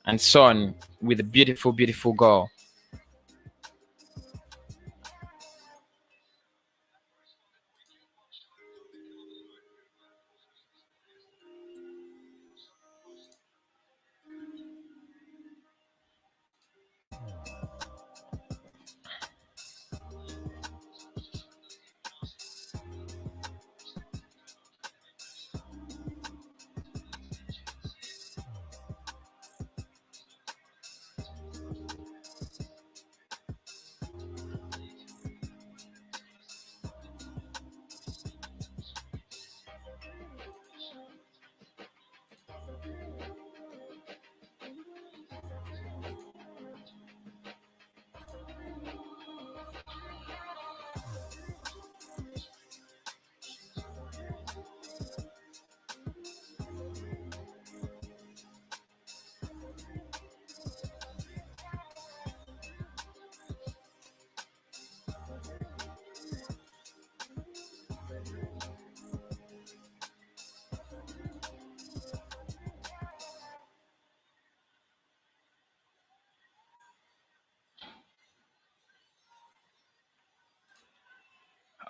And Son with a beautiful, beautiful goal.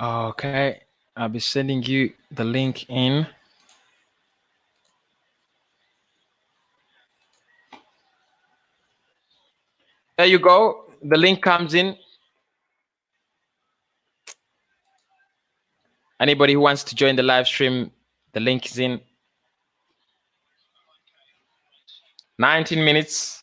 Okay, I'll be sending you the link in. There you go. The link comes in. Anybody who wants to join the live stream, the link is in. 19 minutes.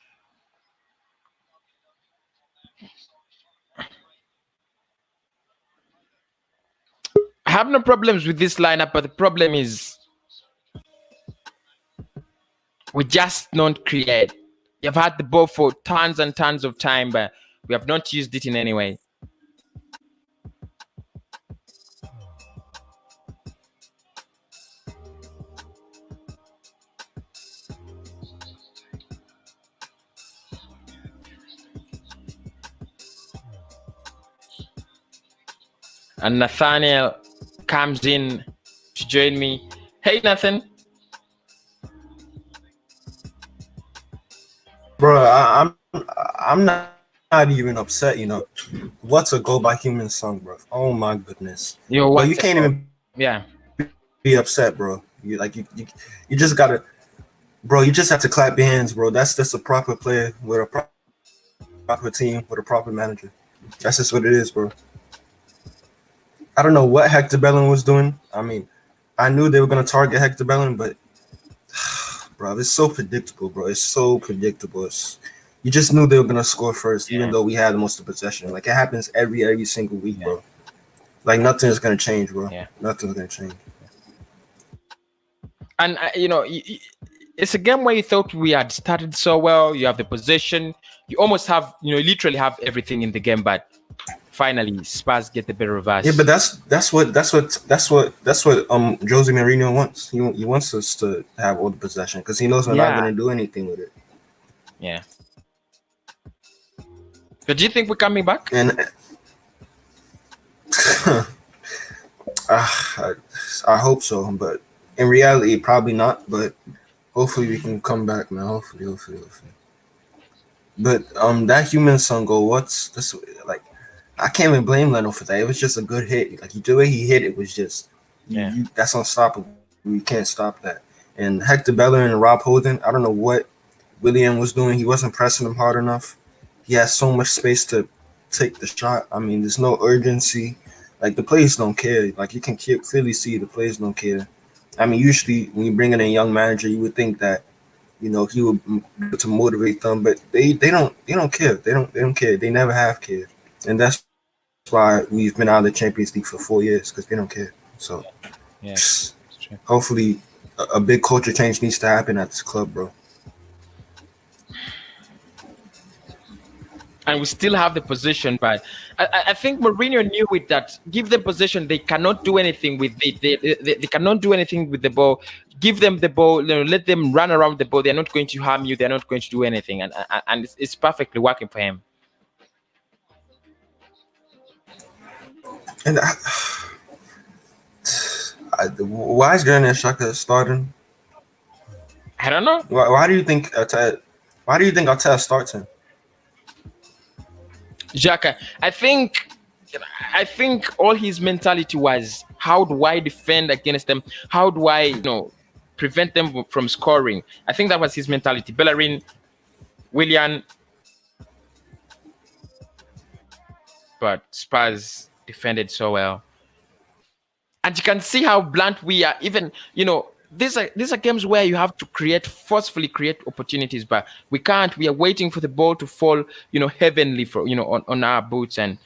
I have no problems with this lineup, but the problem is we just don't create. You've had the ball for tons and tons of time, but we have not used it in any way. And Nathaniel comes in to join me. Hey, Nathan. Bro, I'm not even upset. What's a goal by Human Song, bro? Oh my goodness, Yo, bro, you what's it can't called? even Yeah. be upset, bro. You just gotta, bro. You just have to clap your hands, bro. That's just a proper player with a proper team with a proper manager. That's just what it is, bro. I don't know what Hector Bellerin was doing. I mean, I knew they were gonna target Hector Bellerin, but bro, it's so predictable, bro. It's so predictable. You just knew they were gonna score first, even though we had the most of the possession. Like it happens every single week, bro. Like nothing's gonna change, bro. Yeah. Nothing's gonna change. And it's a game where you thought we had started so well. You have the possession. You almost have, literally have everything in the game, but finally Spurs get the better of us. Yeah, but that's what Jose Mourinho wants. He wants us to have all the possession because he knows we're not gonna do anything with it. Yeah. But do you think we're coming back? And I hope so, but in reality, probably not. But hopefully we can come back, man. Hopefully. But that Human Song goal, what's this like? I can't even blame Leno for that. It was just a good hit. Like the way he hit it was just, that's unstoppable. You can't stop that. And Hector Bellerin and Rob Holding, I don't know what William was doing. He wasn't pressing him hard enough. He has so much space to take the shot. I mean, there's no urgency. Like the players don't care. Like you can clearly see the players don't care. I mean, usually when you bring in a young manager, you would think that he would be able to motivate them, but they don't care. They don't care. They never have cared, and that's why we've been out of the Champions League for 4 years because they don't care. So, hopefully, a big culture change needs to happen at this club, bro. And we still have the position, but I think Mourinho knew it, that give them possession, they cannot do anything with it. They cannot do anything with the ball. Give them the ball, let them run around the ball. They're not going to harm you. They're not going to do anything, and it's perfectly working for him. And why is Granit Xhaka starting? I don't know. Why do you think Arteta starts him? Xhaka, I think all his mentality was, how do I defend against them? How do I, prevent them from scoring? I think that was his mentality. Bellerin, Willian, but Spurs defended so well. And you can see how blunt we are. Even, these are games where you have to forcefully create opportunities, but we can't. We are waiting for the ball to fall, heavenly for, on our boots. And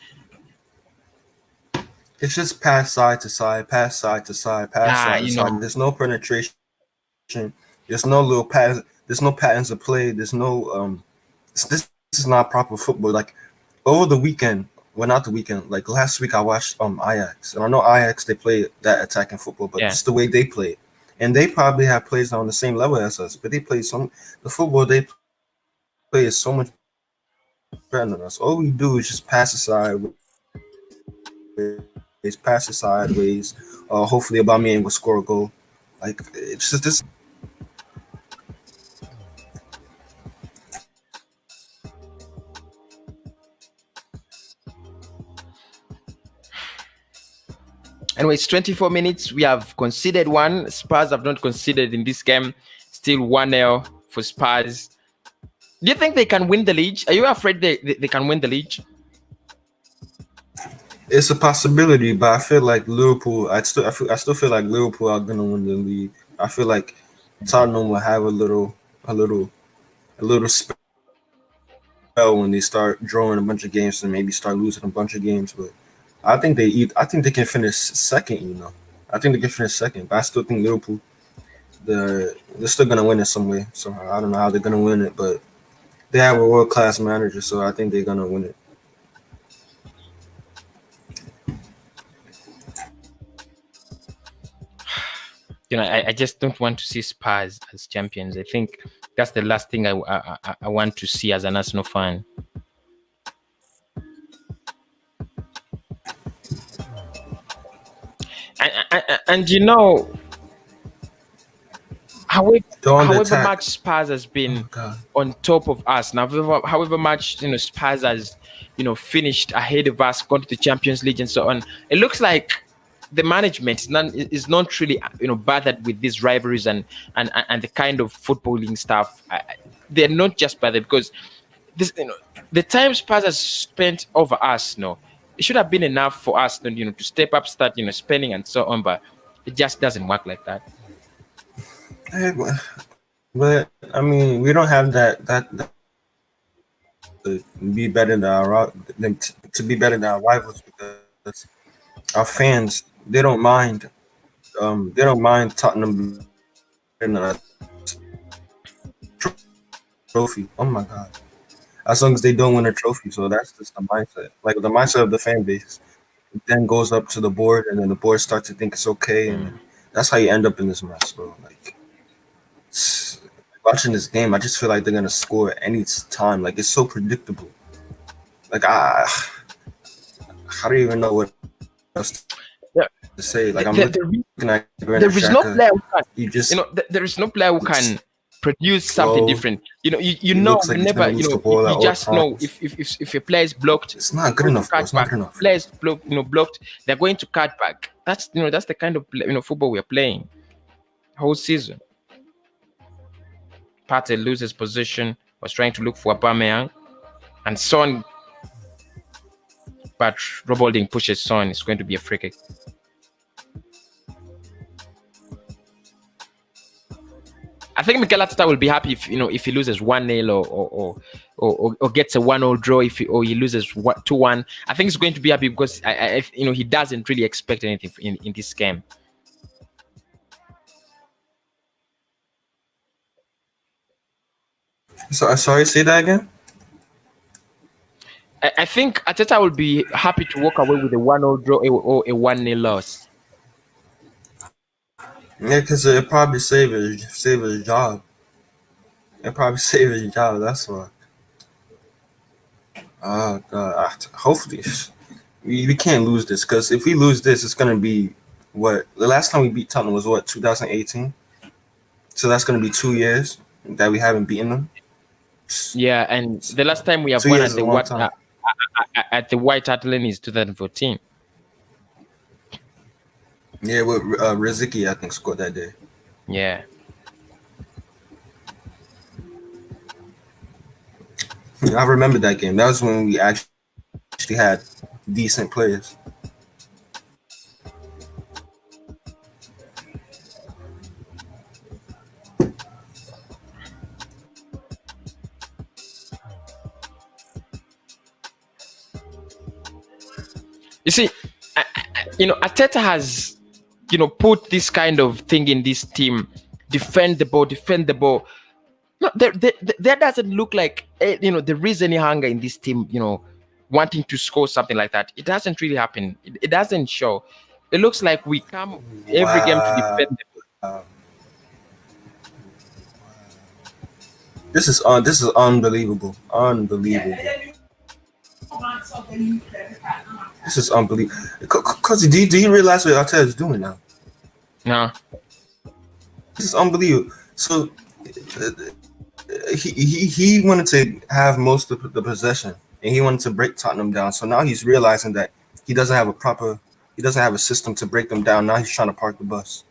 it's just pass side to side, pass side to side, pass side to side. There's no penetration. There's no little pass. There's no patterns of play. There's no This is not proper football. Like over the weekend, well, not the weekend. Like last week, I watched Ajax, and I know Ajax, they play that attacking football, but it's the way they play it. And they probably have players on the same level as us, but they play the football they play is so much better than us. All we do is just pass aside. Pass it sideways. Hopefully, Aubameyang will score a goal. Like it's just this. Anyway, it's 24 minutes. We have conceded one. Spurs have not conceded in this game. Still 1-0 for Spurs. Do you think they can win the league? Are you afraid they can win the league? It's a possibility, but I feel like Liverpool. I still feel like Liverpool are gonna win the league. I feel like Tottenham will have a little spell when they start drawing a bunch of games and maybe start losing a bunch of games. But I think they can finish second. I think they can finish second, but I still think Liverpool. They're still gonna win it some way somehow. I don't know how they're gonna win it, but they have a world-class manager, so I think they're gonna win it. I just don't want to see Spurs as champions. I think that's the last thing I want to see as an Arsenal fan. And you know, however, They're on the however attack. much Spurs has been Oh God. on top of us now, however much Spurs has finished ahead of us, gone to the Champions League and so on. It looks like the management is not really bothered with these rivalries and the kind of footballing stuff. They're not just bothered because this the time Spurs has spent over us, no, it should have been enough for us to step up, start spending and so on, but it just doesn't work like that. Eh, But I mean, we don't have that to be better than to be better than our rivals because our fans they don't mind Tottenham winning a trophy. Oh my God. As long as they don't win a trophy, so that's just the mindset. Like the mindset of the fan base. It then goes up to the board, and then the board starts to think it's okay, and then that's how you end up in this mess, bro. Like watching this game, I just feel like they're gonna score at any time. Like it's so predictable. Like I don't even know what else Yeah. to say. Like I'm There, looking there, at Granit there is no Xhaka. player who can, He just there is no player who can produce something slow. different. You He know looks like he's whenever gonna lose the you, ball at you all just know times. if a player is blocked, It's not good going to enough, bro. cut It's not back. good enough. Player is blocked, they're going to cut back. That's the kind of football we're playing whole season. Partey loses position, was trying to look for Aubameyang, and Son, but Robolding pushes Son. It's going to be a free kick. I think Mikel Arteta will be happy if he loses 1-0 or gets a 1-0 draw or he loses 2-1. I think he's going to be happy because he doesn't really expect anything in this game. So sorry, say that again. I think Arteta will be happy to walk away with a 1-0 draw or a 1-0 loss. Yeah, because it probably save his job. It probably save his job. That's why. Oh God. Hopefully, we can't lose this because if we lose this, it's gonna be what the last time we beat Tottenham was what 2018. So that's gonna be 2 years that we haven't beaten them. Yeah, and the last time we have 2 won years is a long time. at the White Hart Lane is 2014. Yeah, with Riziki, I think scored that day. Yeah. I remember that game. That was when we actually had decent players. You see, Arteta has, put this kind of thing in this team. Defend the ball. No, there doesn't look like there is any hunger in this team. Wanting to score something like that. It doesn't really happen. It doesn't show. It looks like we come every game to defend the ball. This is unbelievable. Unbelievable. This is unbelievable. Cause do you realize what Arteta is doing now? No. This is unbelievable. So he wanted to have most of the possession, and he wanted to break Tottenham down. So now he's realizing that he doesn't have a system to break them down. Now he's trying to park the bus.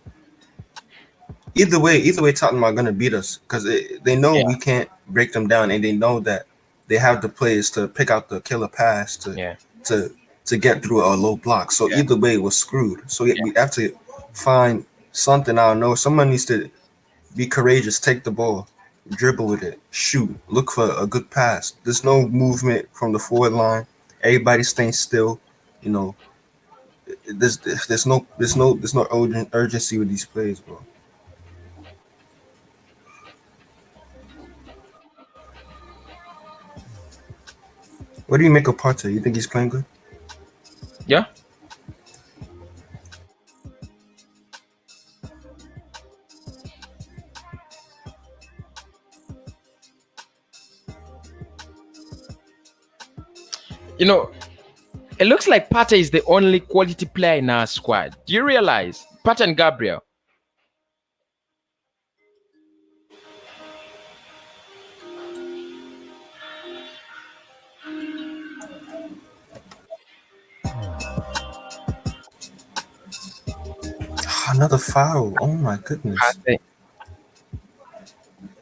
Either way, Tottenham are gonna beat us because they know we can't break them down, and they know that they have the players to pick out the killer pass to get through a low block. So either way, we're screwed. So we have to find something. I don't know. Someone needs to be courageous, take the ball, dribble with it, shoot, look for a good pass. There's no movement from the forward line. Everybody's staying still. There's no urgency with these plays, bro. What do you make of Partey? You think he's playing good? Yeah. It looks like Partey is the only quality player in our squad. Do you realize? Partey and Gabriel. Another foul. Oh my goodness. Partey.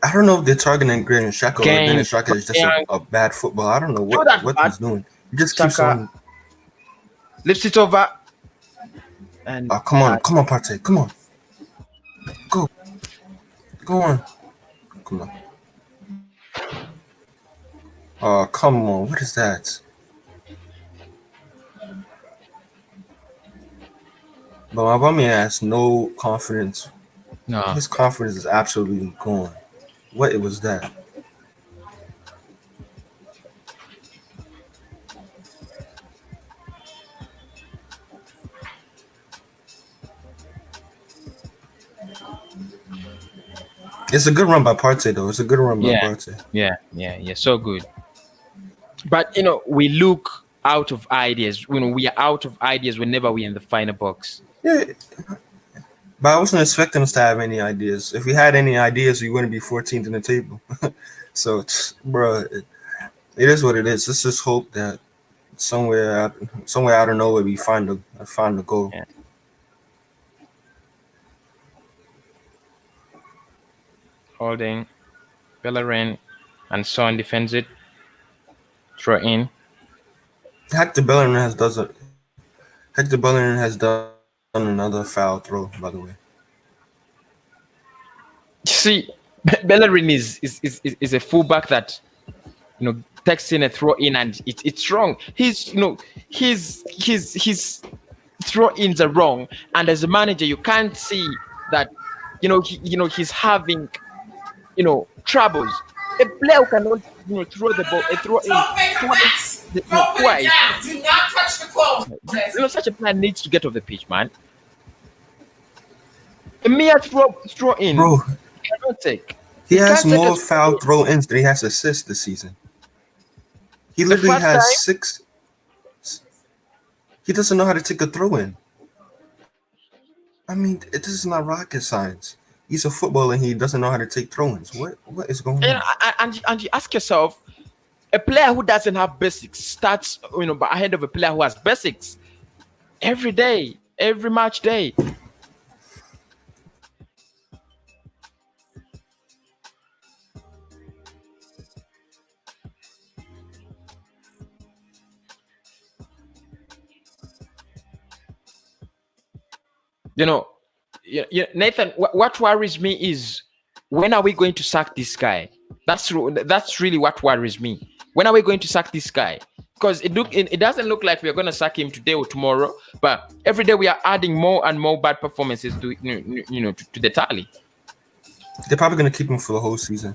I don't know if they're targeting Granit Xhaka or Again, Granit Xhaka is just a bad football. I don't know what he's doing. He just keeps Xhaka on. lifts it over. And Oh, come on, Partey, come on, go on, come on. Oh, come on, what is that? But my bummy has no confidence. no. His confidence is absolutely gone. What was that? It's a good run by Partey, though. It's a good run by Partey. Yeah. So good. But we look out of ideas. We are out of ideas whenever we're in the final box. Yeah. But I wasn't expecting us to have any ideas. If we had any ideas, we wouldn't be 14th in the table. So, bro, it is what it is. Let's just hope that somewhere out of nowhere we find the goal. Yeah. Holding, Bellerin, and Son defends it. Throw in. Hector Bellerin has done another foul throw, by the way. See, Bellerin is a fullback that takes in a throw in and it's wrong. His throw ins are wrong, and as a manager you can't see that he's having troubles. A player who cannot throw the ball, a throw in twice. Do not touch the clothes. Such a player needs to get off the pitch, man. A mere throw in, bro. He cannot take. He has more foul throw ins than he has assists this season. He literally has 6. He doesn't know how to take a throw in. I mean, this is not rocket science. He's a footballer and he doesn't know how to take throw-ins. What is going on? And you ask yourself, a player who doesn't have basics starts ahead of a player who has basics every day, every match day. Nathan, what worries me is, when are we going to sack this guy? That's really what worries me. When are we going to sack this guy? Because it doesn't look like we're going to sack him today or tomorrow, but every day we are adding more and more bad performances to to the tally. They're probably going to keep him for the whole season.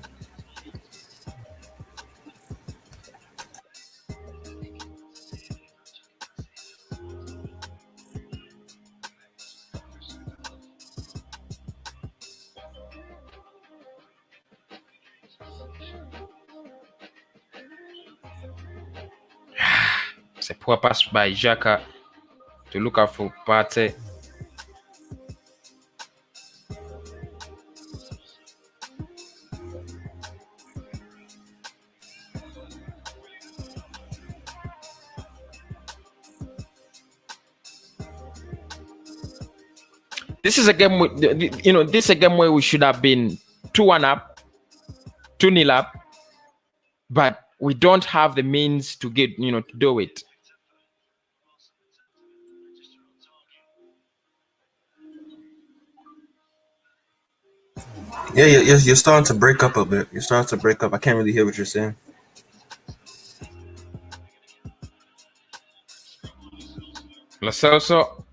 It's a poor pass by Xhaka to look out for Partey. This is a game, this is a game where we should have been 2-1 up, 2-0 up, but we don't have the means to get, to do it. Yeah, you're starting to break up a bit. You're starting to break up. I can't really hear what you're saying. Lo Celso,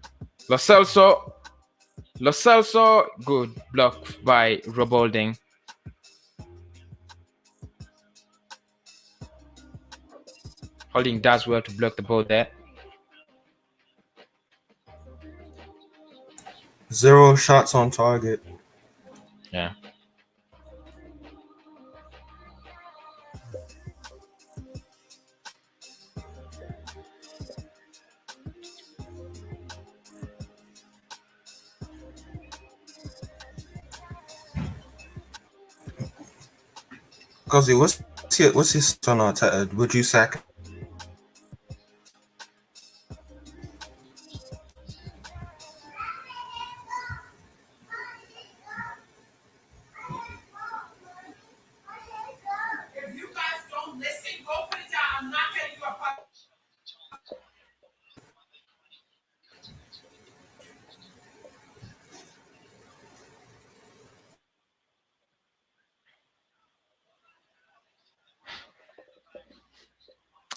good block by Robolding. Holding does well to block the ball there. 0 shots on target. Yeah. Cossy, what's your son on Arteta? Would you sack him? If you guys don't listen, go put it down. I'm not getting you a part.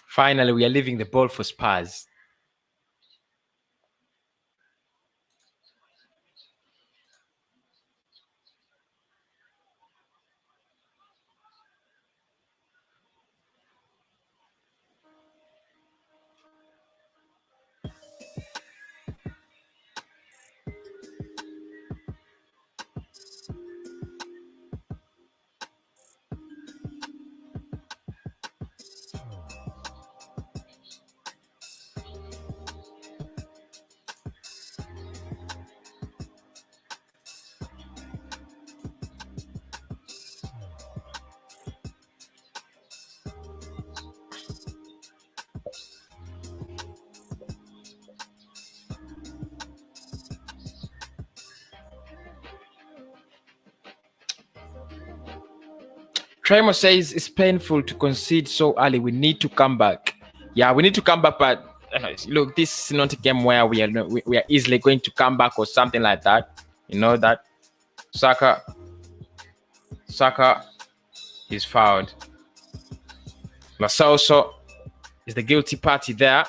Finally, we are leaving the ball for Spurs. Tremo says it's painful to concede so early. We need to come back. Yeah, we need to come back, but look, this is not a game where we are easily going to come back or something like that. You know that. Saka is fouled. Lasoso is the guilty party there.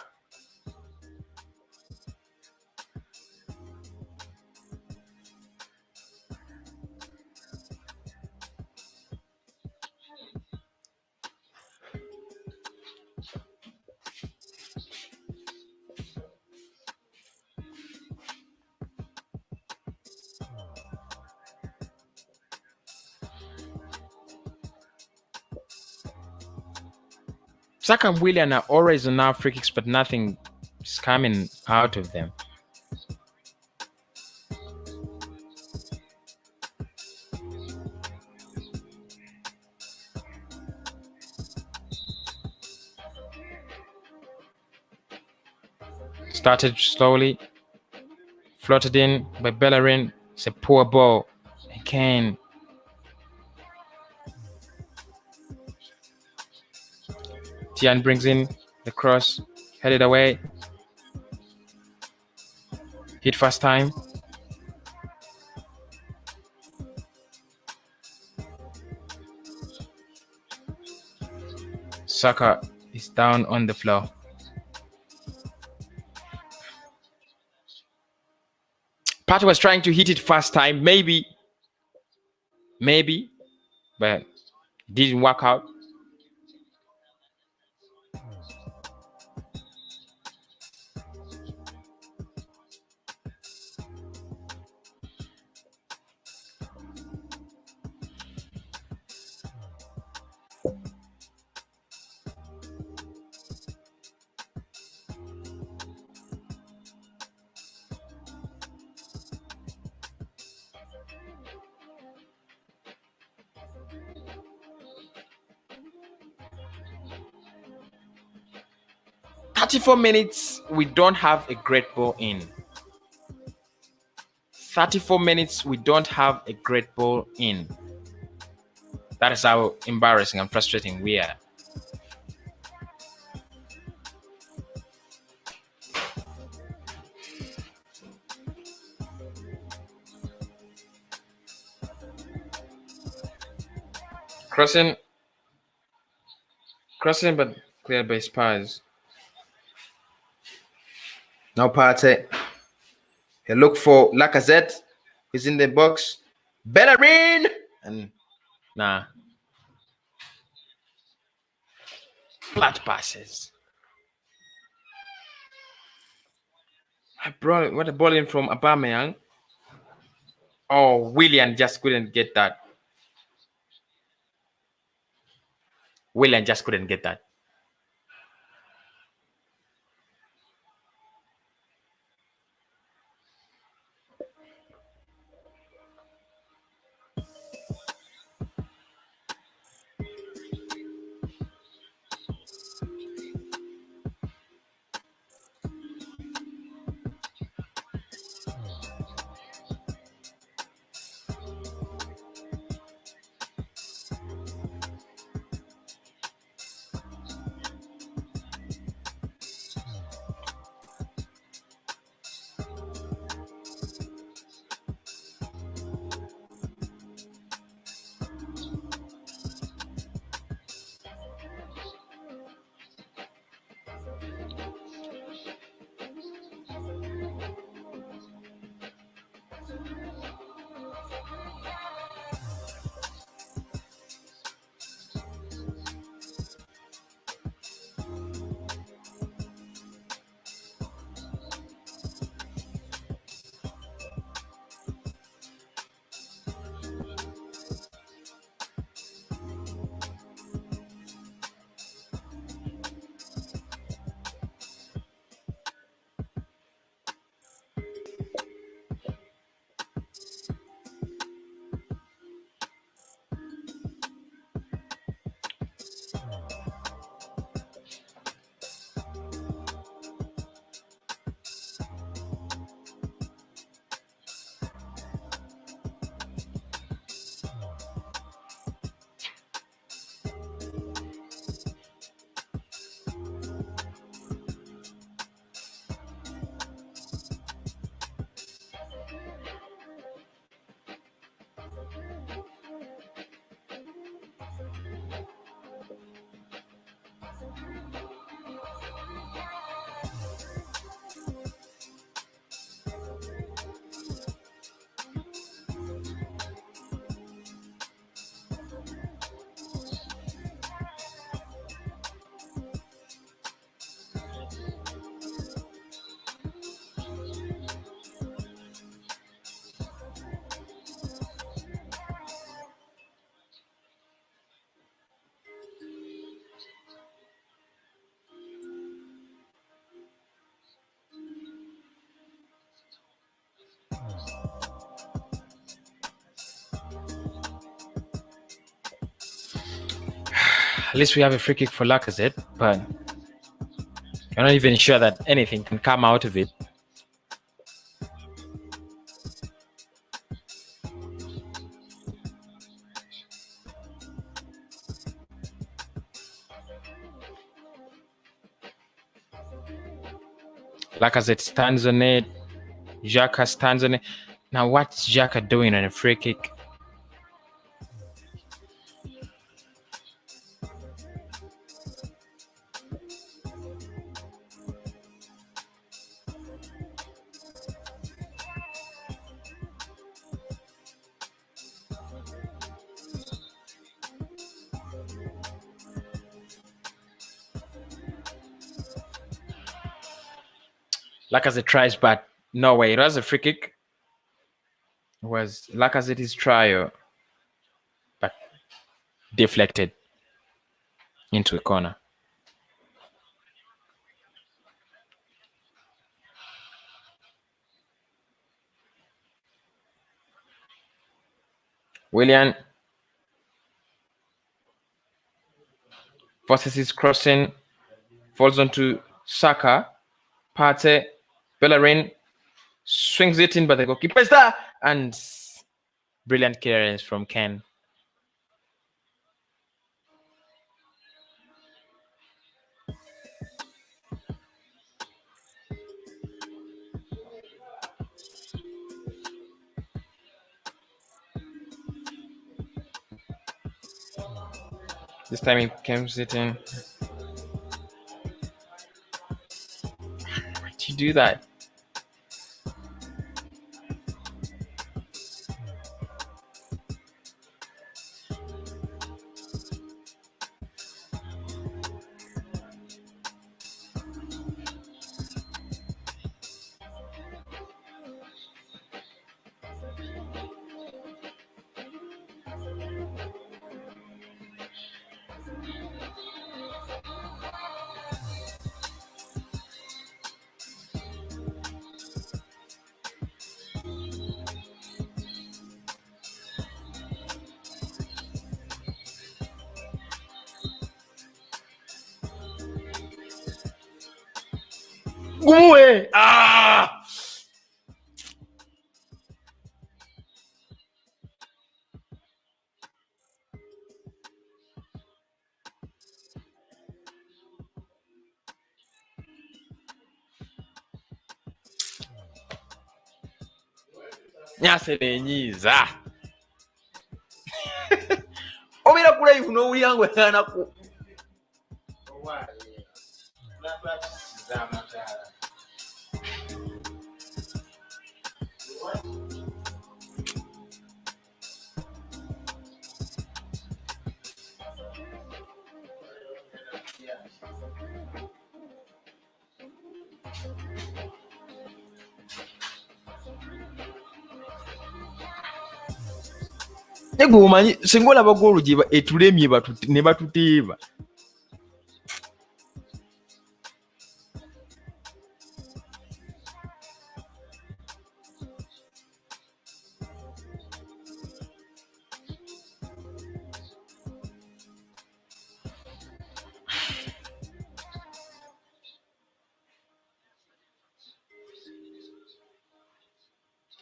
Saka and Willian are always on our free kicks, but nothing is coming out of them. Started slowly, floated in by Bellerin. It's a poor ball. Again. Tian brings in the cross, headed away. Hit first time. Saka is down on the floor. Pat was trying to hit it first time, maybe, but didn't work out. "34 minutes, we don't have a great ball in. 34 minutes, we don't have a great ball in. That is how embarrassing and frustrating we are. Crossing, but cleared by Spurs. Now Partey. He look for Lacazette. He's in the box. Bellerin! And nah. Flat passes. I brought what a ball in from Aubameyang. Oh, Willian just couldn't get that. Willian just couldn't get that. At least we have a free kick for Lacazette, but I'm not even sure that anything can come out of it. Lacazette stands on it. Xhaka stands on it. Now, what's Xhaka doing on a free kick? Lacazette tries, but no way. It was a free kick. It was Lacazette's try, but deflected into a corner. Willian forces his crossing, falls onto Saka, Partey, Bellerin swings it in, but the goalkeeper is there, and brilliant clearance from Ken. This time he comes it in. Why'd you do that? Gumuwe! Ah! Nyaserenyiza. Obera ku live n'owulira ng'oyanaku. Nego omanyi singa olaba goolu gye etulemye ne batuteeba.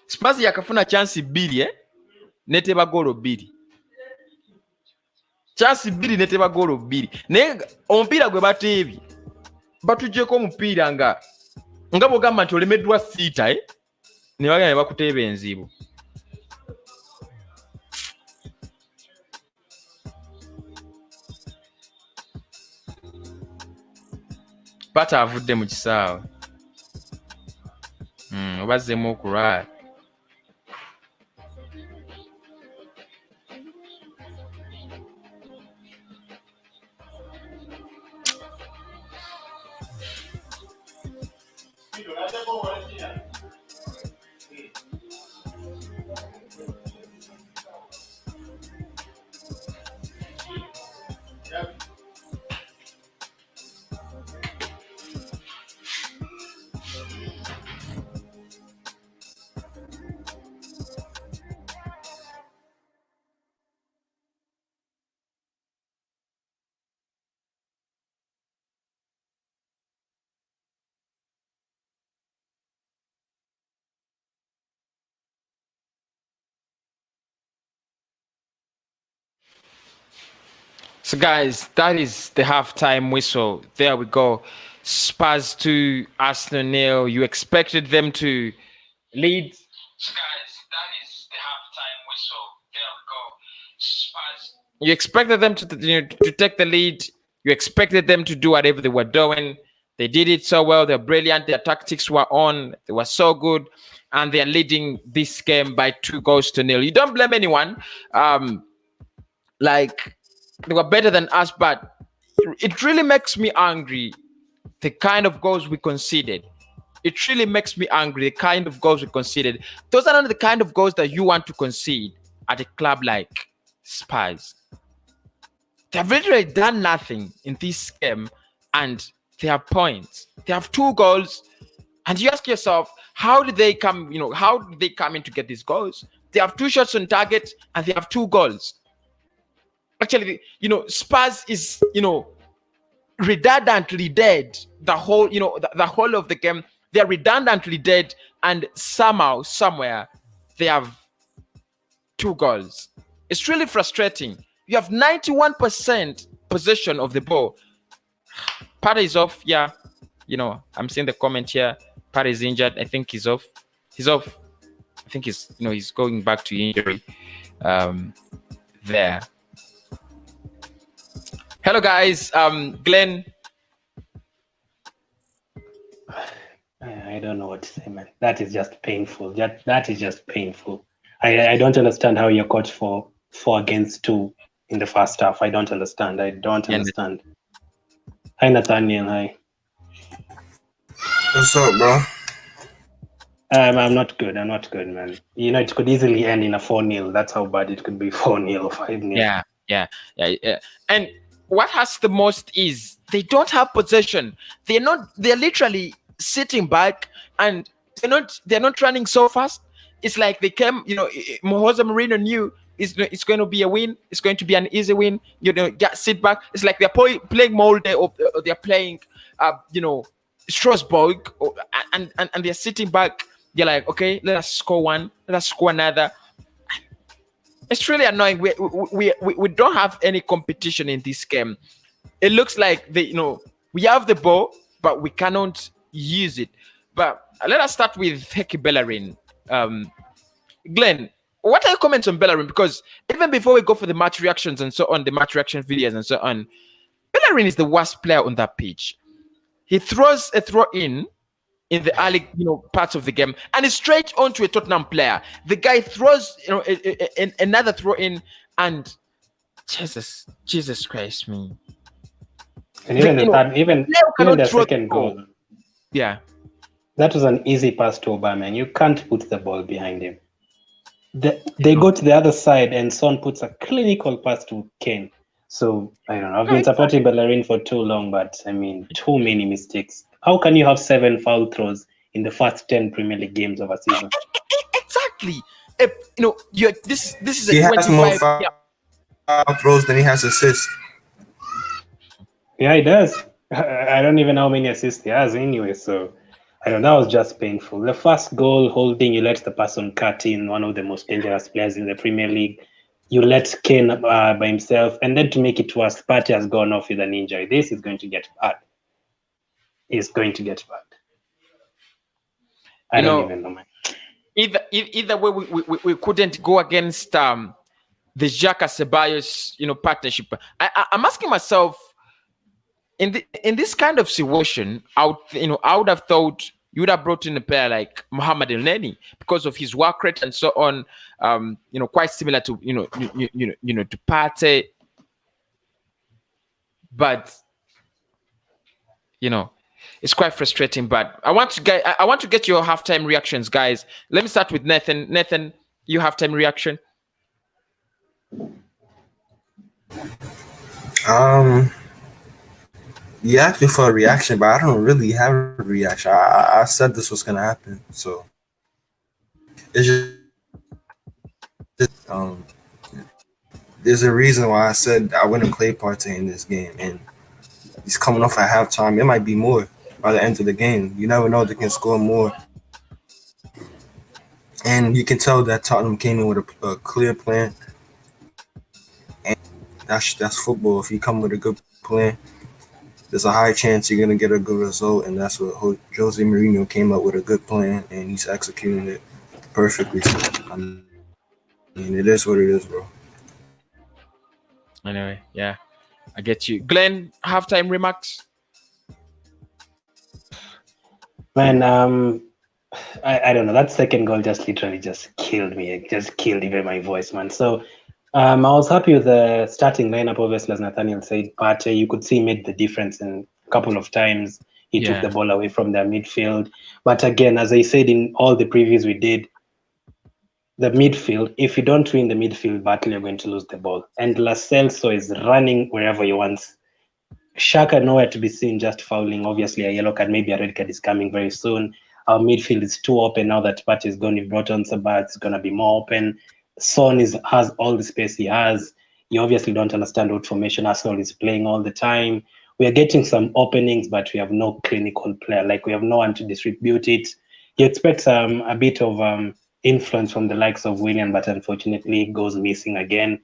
Spurs yakafuna chance 2 neteba goolo 2. Chance 2 neteba goolo 2. Naye omupiira gwe bateebye batuggyeko omupiira nga bw'ogamba nti olemeddwa siita ne bagenda ne bakuteeba enzibu. Pata avudde mu kisaawe. Obazzemu okulwala. So, guys, that is the halftime whistle. There we go. Spurs 2, Arsenal 0. You expected them to lead. So, guys, that is the halftime whistle. There we go. Spurs. You expected them to take the lead. You expected them to do whatever they were doing. They did it so well. They're brilliant. Their tactics were on. They were so good. And they're leading this game by 2-0. You don't blame anyone. Like, they were better than us, but it really makes me angry the kind of goals we conceded. It really makes me angry the kind of goals we conceded. Those are not the kind of goals that you want to concede at a club like Spurs. They have literally done nothing in this game and they have points. They have 2 goals, and you ask yourself, how did they come? How did they come in to get these goals? They have 2 shots on target and they have 2 goals. Actually, Spurs is, redundantly dead. The whole, the whole of the game, they're redundantly dead, and somehow, somewhere, they have 2 goals. It's really frustrating. You have 91% possession of the ball. Pata is off. Yeah, I'm seeing the comment here. Pata is injured. I think he's off. He's off. I think he's going back to injury. There. Hello, guys. Glenn. I don't know what to say, man. That is just painful. That is just painful. I don't understand how you're coached for 4-2 in the first half. I don't understand. Hi, Nathaniel. Hi. What's up, bro? I'm not good, man. It could easily end in a 4-0. That's how bad it could be, 4-0 or 5-0. Yeah. And what hurts the most is they don't have possession. They're literally sitting back, and they're not running so fast. It's like they came, Jose Mourinho knew it's going to be a win. It's going to be an easy win. Sit back. It's like they're playing Molde, or they're playing, Strasbourg, and they're sitting back. They're like, okay, let us score one. Let us score another. It's really annoying. We don't have any competition in this game. It looks like we have the ball, but we cannot use it. But let us start with Heki Bellerin. Glenn, what are your comments on Bellerin? Because even before we go for the match reactions and so on, the match reaction videos and so on, Bellerin is the worst player on that pitch. He throws a throw in the early parts of the game, and it's straight onto a Tottenham player. The guy throws another throw in, and Jesus Christ, me. And even the second goal. Yeah. That was an easy pass to Aubameyang. You can't put the ball behind him. They go to the other side, and Son puts a clinical pass to Kane. So, I don't know. I've been supporting Bellerin for too long, but, too many mistakes. How can you have 7 foul throws in the first 10 Premier League games of a season? Exactly. This is he a has 25. more foul throws than he has assists. Yeah, he does. I don't even know how many assists he has anyway, so I don't know. That was just painful. The first goal, holding, you let the person cut in, one of the most dangerous players in the Premier League. You let Kane by himself, and then to make it worse, Partey has gone off with an injury. This is going to get bad. It's going to get bad. I don't even know, man. Either way, we couldn't go against the Xhaka Ceballos partnership. I'm asking myself, in this kind of situation, I would have thought you would have brought in a player like Mohamed Elneny because of his work rate and so on. Quite similar to to Partey, but it's quite frustrating. But I want to get your halftime reactions, guys. Let me start with Nathan. Nathan, you halftime reaction? You asked me for a reaction, but I don't really have a reaction. I said this was gonna happen, so it's just there's a reason why I said I wouldn't play Partey in this game, and he's coming off at halftime. It might be more by the end of the game. You never know; they can score more, and you can tell that Tottenham came in with a clear plan. And that's football. If you come with a good plan, there's a high chance you're gonna get a good result, and that's what Jose Mourinho came up with, a good plan, and he's executing it perfectly. So, I mean, it is what it is, bro. Anyway, yeah, I get you. Glenn, halftime remarks. Man, I don't know. That second goal just literally just killed me. It just killed even my voice, man. So I was happy with the starting lineup, obviously, as Nathaniel said, but you could see he made the difference in a couple of times. He took the ball away from their midfield. But again, as I said in all the previews we did, the midfield, if you don't win the midfield battle, you're going to lose the ball. And Lo Celso is running wherever he wants. Xhaka nowhere to be seen, just fouling. Obviously, a yellow card, maybe a red card is coming very soon. Our midfield is too open now that Partey is gone. We've brought on Sabat, it's going to be more open. Son has all the space he has. You obviously don't understand what formation Arsenal is playing all the time. We are getting some openings, but we have no clinical player. Like, we have no one to distribute it. You expect a bit of influence from the likes of Willian, but unfortunately it goes missing again.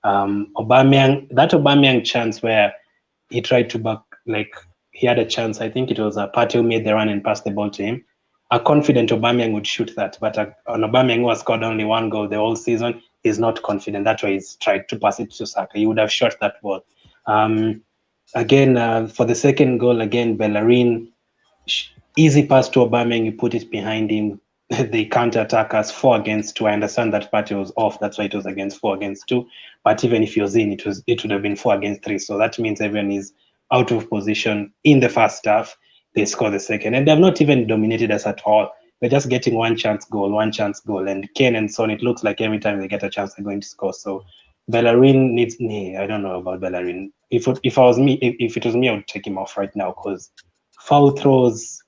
Aubameyang chance where he tried to back, like, he had a chance. I think it was a Partey who made the run and passed the ball to him. A confident Aubameyang would shoot that, but an Aubameyang who has scored only one goal the whole season is not confident. That's why he's tried to pass it to Saka. He would have shot that ball. Again, for the second goal, again, Bellerin, easy pass to Aubameyang, you put it behind him. They counter-attack us 4 against 2. I understand that Partey was off. That's why it was against 4 against 2. But even if he was in, it would have been 4 against 3. So that means everyone is out of position in the first half. They score the second. And they have not even dominated us at all. They're just getting one chance goal. And Kane and Son, it looks like every time they get a chance, they're going to score. So Bellerin needs... I don't know about Bellerin. If it was me, I would take him off right now, because foul throws...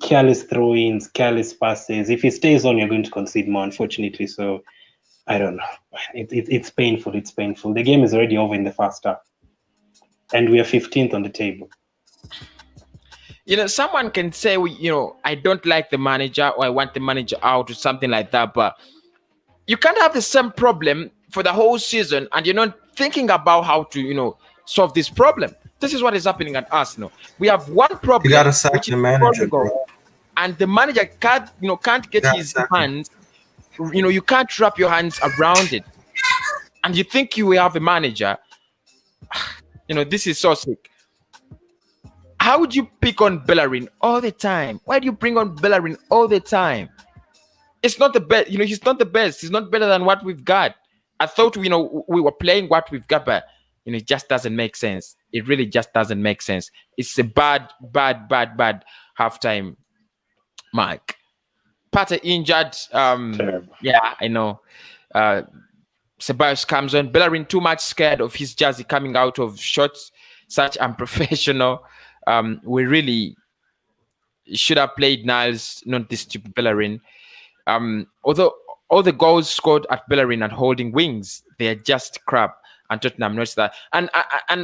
careless throw-ins, careless passes. If he stays on, you're going to concede more, unfortunately. So I don't know. It's painful. It's painful. The game is already over in the first half, and we are 15th on the table. Someone can say, I don't like the manager, or I want the manager out, or something like that. But you can't have the same problem for the whole season, and you're not thinking about how to, solve this problem. This is what is happening at Arsenal. We have one problem. You gotta sack the manager, bro. And the manager can't get his hands. You can't wrap your hands around it. And you think you will have a manager. This is so sick. How would you pick on Bellerin all the time? Why do you bring on Bellerin all the time? It's not the best. He's not the best. He's not better than what we've got. I thought we were playing what we've got, but it just doesn't make sense. It really just doesn't make sense. It's a bad halftime, Mike. Partey injured. Yeah, I know. Ceballos comes on. Bellerin too much scared of his jersey coming out of shots. Such unprofessional. We really should have played Niles, not this stupid Bellerin. Although all the goals scored at Bellerin and holding wings, they are just crap. And Tottenham noticed that. And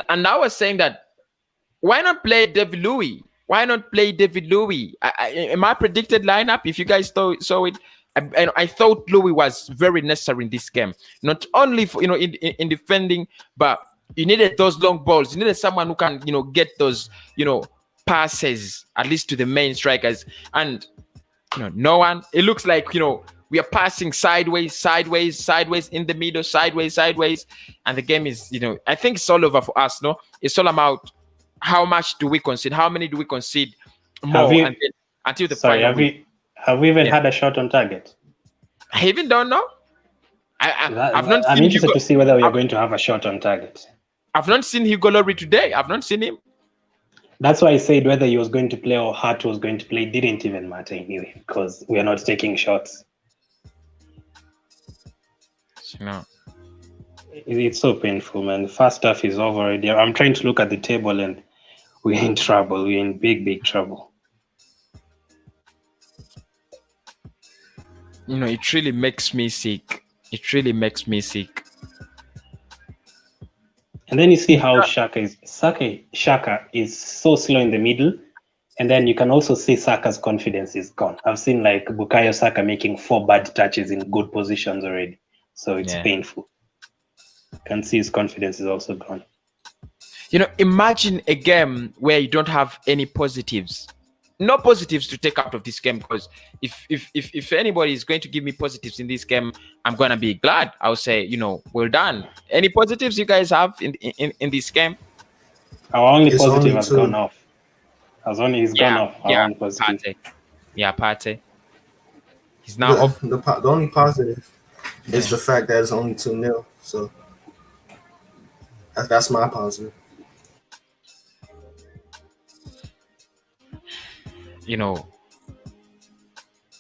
I was saying that, why not play David Luiz? Why not play David Luiz? In my predicted lineup, if you guys saw it, I thought Luiz was very necessary in this game. Not only for in defending, but you needed those long balls. You needed someone who can get those passes at least to the main strikers. And no one. It looks like we are passing sideways, in the middle, sideways. And the game is, I think it's all over for us, no? It's all about how much do we concede, how many do we concede more until the final. Have we even had a shot on target? I even don't know. I've not I'm seen interested Hugo, to see whether we are going to have a shot on target. I've not seen Hugo Lloris today. I've not seen him. That's why I said whether he was going to play or Hart was going to play didn't even matter anyway, because we are not taking shots. No. It's so painful, man. The first half is over already. I'm trying to look at the table and we're in trouble. We're in big trouble. It really makes me sick. And then you see how Xhaka is so slow in the middle. And then you can also see Saka's confidence is gone. I've seen like Bukayo Saka making 4 bad touches in good positions already. So it's painful. Can see his confidence is also gone. Imagine a game where you don't have any positives. No positives to take out of this game, because if anybody is going to give me positives in this game, I'm gonna be glad. I'll say, well done. Any positives you guys have in this game? Our only It's positive only has two. gone off. He's gone off. Our only positive. Partey. Yeah, Partey. He's now off. The only positive is the fact that it's only 2-0. So that's my positive.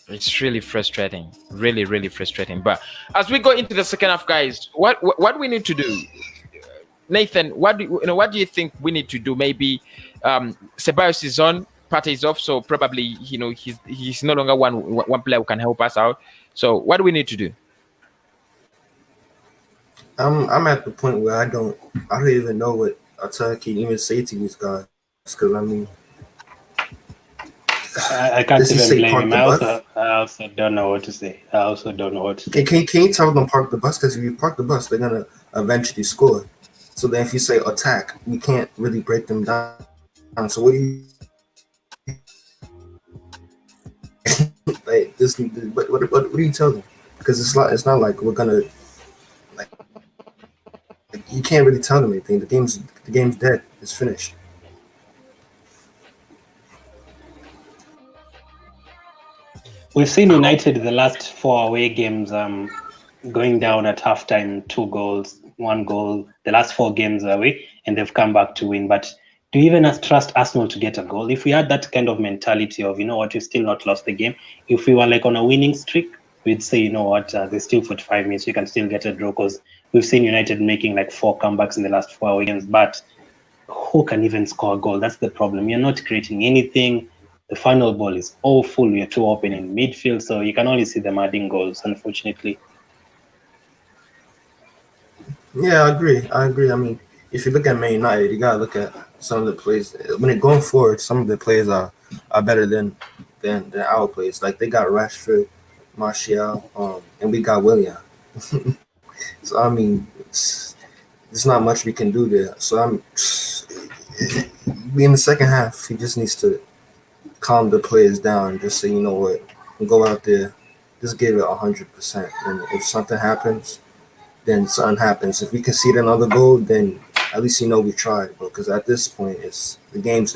It's really frustrating, really, really frustrating. But as we go into the second half, guys, what we need to do, Nathan? What do you think we need to do? Maybe Ceballos is on, Partey is off, so probably he's no longer one player who can help us out. So what do we need to do? I'm at the point where I don't even know what I can even say to these guys, because I mean, I can't even blame him. I also don't know what to say. Can you tell them park the bus? Because if you park the bus, they're gonna eventually score. So then, if you say attack, we can't really break them down. So what do you like? What do you tell them? Because it's not like we're gonna like you can't really tell them anything. The game's dead. It's finished. We've seen United the last 4 away games going down at halftime, 2 goals, 1 goal. The last 4 games away, and they've come back to win. But do you even trust Arsenal to get a goal? If we had that kind of mentality of, we've still not lost the game. If we were like on a winning streak, we'd say, there's still 45 minutes, we can still get a draw, because we've seen United making like 4 comebacks in the last 4 away games. But who can even score a goal? That's the problem. You're not creating anything. The final ball is awful. We are too open in midfield, so you can only see them adding goals, unfortunately. Yeah, I agree. I mean, if you look at Man United, you gotta look at some of the plays. When they're going forward, some of the plays are better than our plays. Like they got Rashford, Martial, and we got Willian. So I mean, there's not much we can do there. So in the second half, he just needs to calm the players down and just say, you know what, go out there, just give it 100%. And if something happens, then something happens. If we concede another goal, then at least we tried. Because at this point, the game's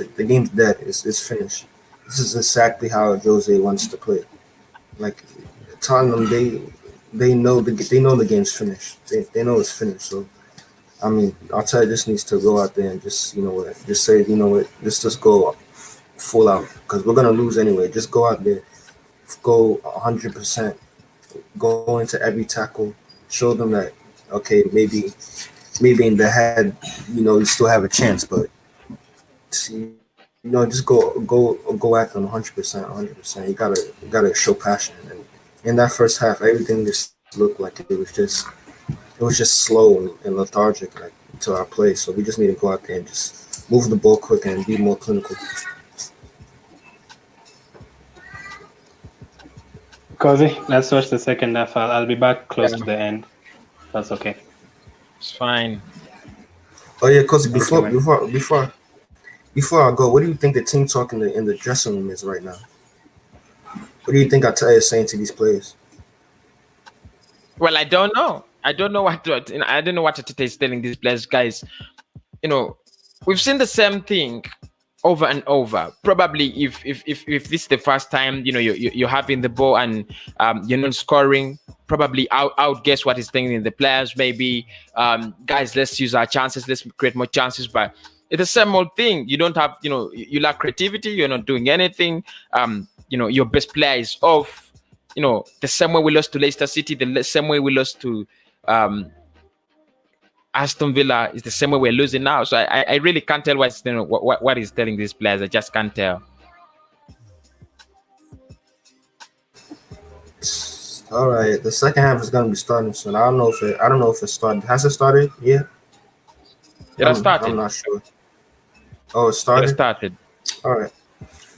dead. It's finished. This is exactly how Jose wants to play. Like Tottenham, they know the game's finished. They know it's finished. So I mean, Arteta just needs to go out there and just just say, let's just go full out, because we're gonna lose anyway. Just go out there, go 100%, go into every tackle, show them that okay, maybe in the head, you still have a chance, but just go at them 100%. You gotta show passion. And in that first half, everything just looked like it was just slow and lethargic, like to our play. So we just need to go out there and just move the ball quick and be more clinical. Cossy, let's watch the second half. I'll be back close to the end. That's okay. It's fine. Oh yeah, Cossy, before I go, what do you think the team talk in the dressing room is right now? What do you think Arteta is saying to these players? Well, I don't know. I don't know what Arteta is telling these players, guys. We've seen the same thing over and over. Probably if this is the first time you're having the ball and you're not scoring, probably outguess what he's thinking in the players. Maybe guys, let's use our chances, let's create more chances. But it's the same old thing. You don't have you lack creativity. You're not doing anything. Your best player is off. The same way we lost to Leicester City, the same way we lost to Aston Villa, is the same way we're losing now. So I really can't tell what he's telling these players. I just can't tell. All right, the second half is gonna be starting soon. I don't know if it started. Has it started yet? It has started. I'm not sure. Oh, it started. It started. All right.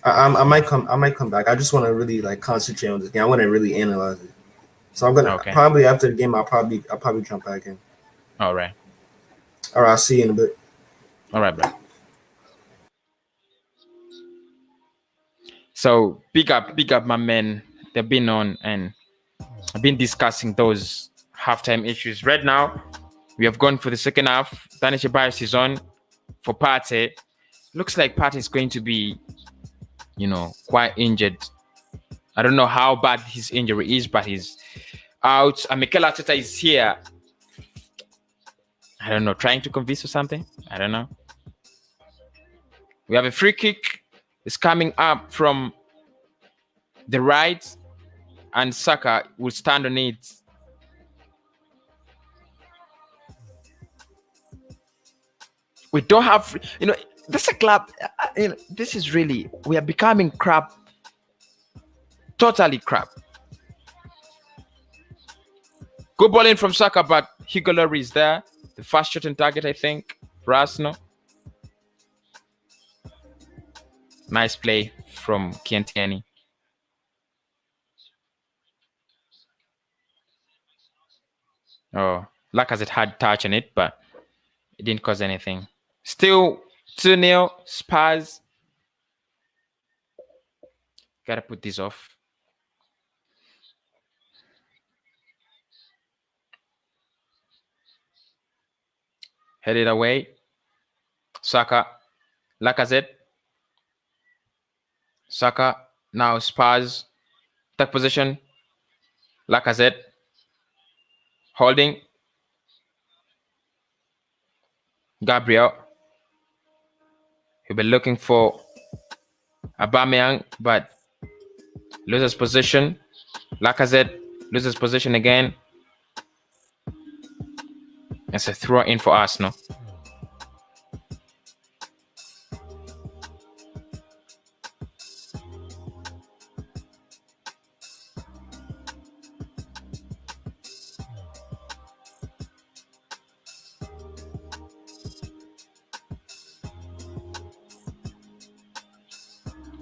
I might come back. I just want to really concentrate on this game. I want to really analyze it. So I'm gonna probably after the game. I'll probably jump back in. All right. All right, I'll see you in a bit. All right, bro. So pick up my men. They've been on and I've been discussing those halftime issues. Right now, we have gone for the second half. Daniel Ceballos is on for Partey. Looks like Partey is going to be, quite injured. I don't know how bad his injury is, but he's out. And Mikel Arteta is here. I don't know, trying to convince or something. I don't know. We have a free kick. It's coming up from the right, and Saka will stand on it. We don't have, this is a club. This is really, we are becoming crap. Totally crap. Good ball in from Saka, but Hugo Lloris is there. The first shot on target, I think, for Arsenal. Nice play from Kientiani. Oh, Lacazette had touch on it, but it didn't cause anything. Still 2-0 Spurs. Gotta put this off. Headed away. Saka. Lacazette. Saka. Now Spurs. Attack position. Lacazette. Holding. Gabriel. He'll be looking for Aubameyang, but loses position. Lacazette loses position again. It's a throw in for Arsenal.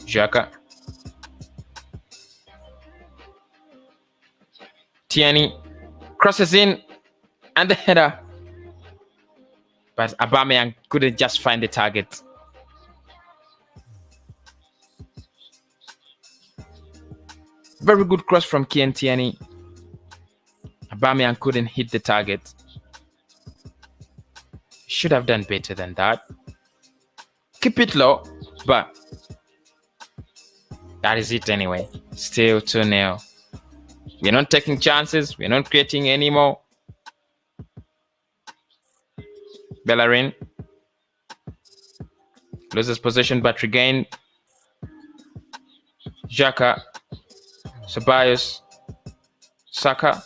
Xhaka. Tierney crosses in and the header. But Aubameyang couldn't just find the target. Very good cross from Tierney. Aubameyang couldn't hit the target. Should have done better than that. Keep it low, but that is it anyway. Still 2-0. We're not taking chances. We're not creating anymore. Bellerin loses possession but regained. Xhaka. Ceballos. Saka.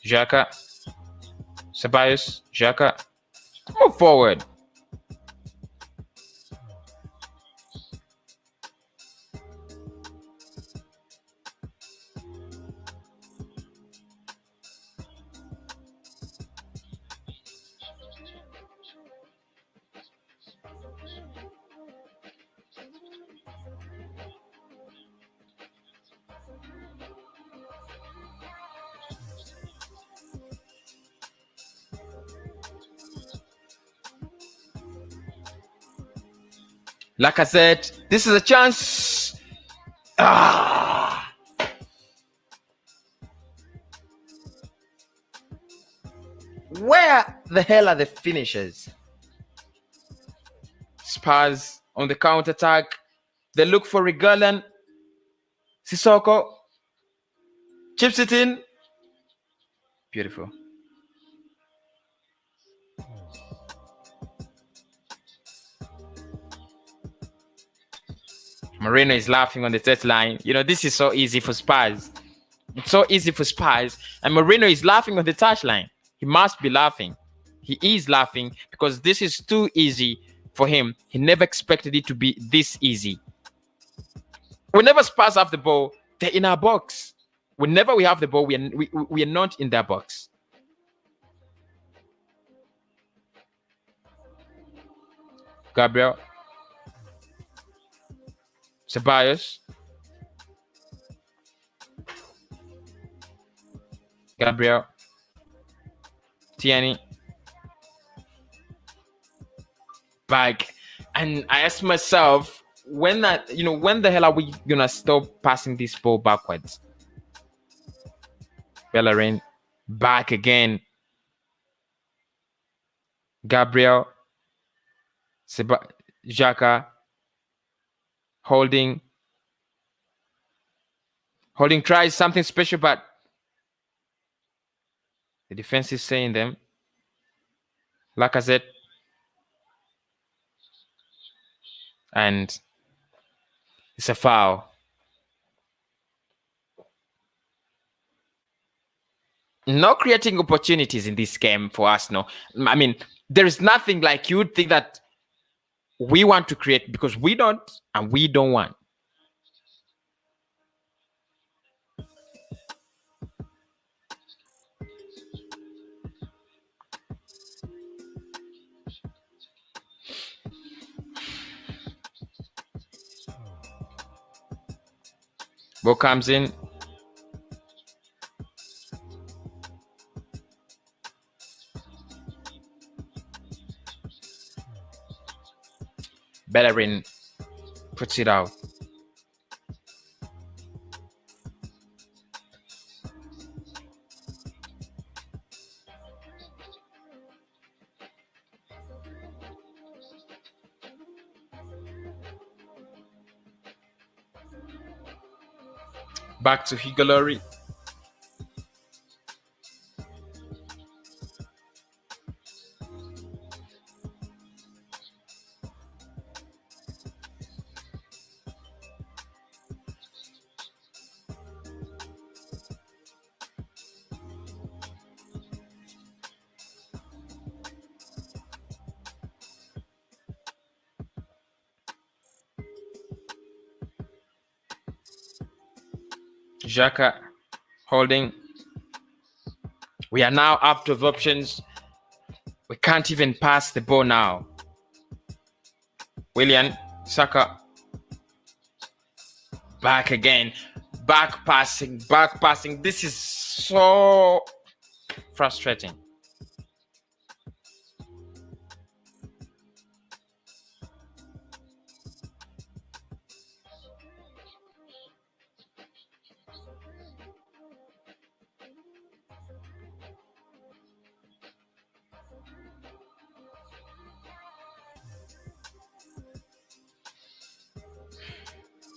Xhaka. Ceballos. Xhaka. Move forward. Lacazette, this is a chance. Where the hell are the finishers? Spurs on the counter-attack. They look for Reguilon. Sissoko chips it in. Beautiful. Moreno is laughing on the touchline. This is so easy for Spurs. It's so easy for Spurs. And Moreno is laughing on the touchline. He must be laughing. He is laughing because this is too easy for him. He never expected it to be this easy. Whenever Spurs have the ball, they're in our box. Whenever we have the ball, we are not in their box. Gabriel. Ceballos. Gabriel. Tierney back, and I asked myself, when the hell are we gonna stop passing this ball backwards? Bellerin back again. Gabriel, Xhaka, Holding tries something special, but the defense is saying them. Lacazette, and it's a foul. No creating opportunities in this game for us. No, I mean, there is nothing like you would think that we want to create, because we don't, and we don't want. Ball comes in. Bellerin puts it out. Back to Higuaín. Xhaka, Holding. We are now out of options. We can't even pass the ball now. Willian, Saka. Back again. Back passing. This is so frustrating.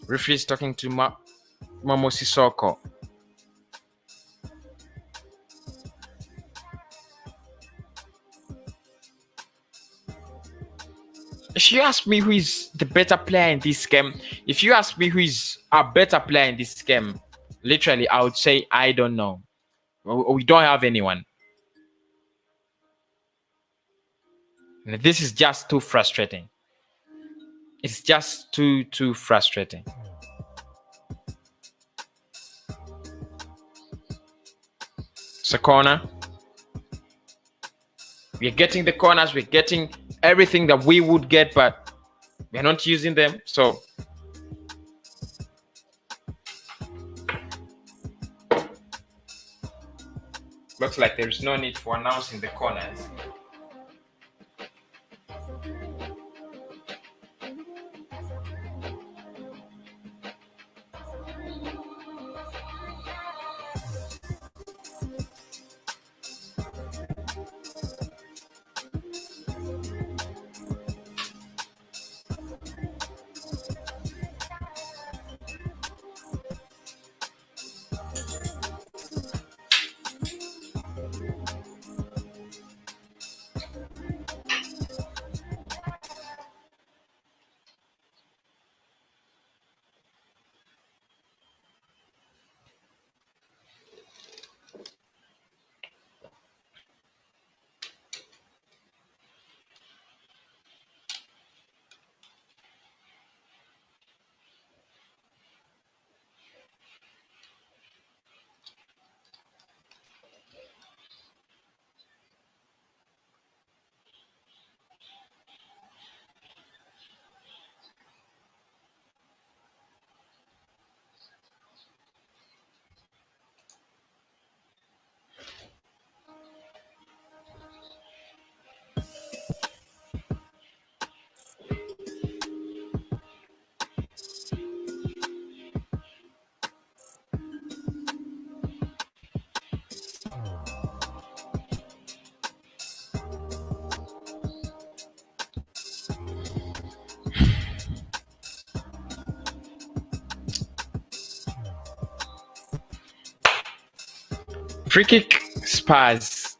Referee is talking to Momo Sissoko. If you ask me who is the better player in this game, if you ask me who is a better player in this game, literally, I would say I don't know. We don't have anyone. And this is just too frustrating. It's just too frustrating. It's a corner. We're getting the corners. We're getting everything that we would get, but we're not using them. So looks like there's no need for announcing the corners. Free kick, Spurs.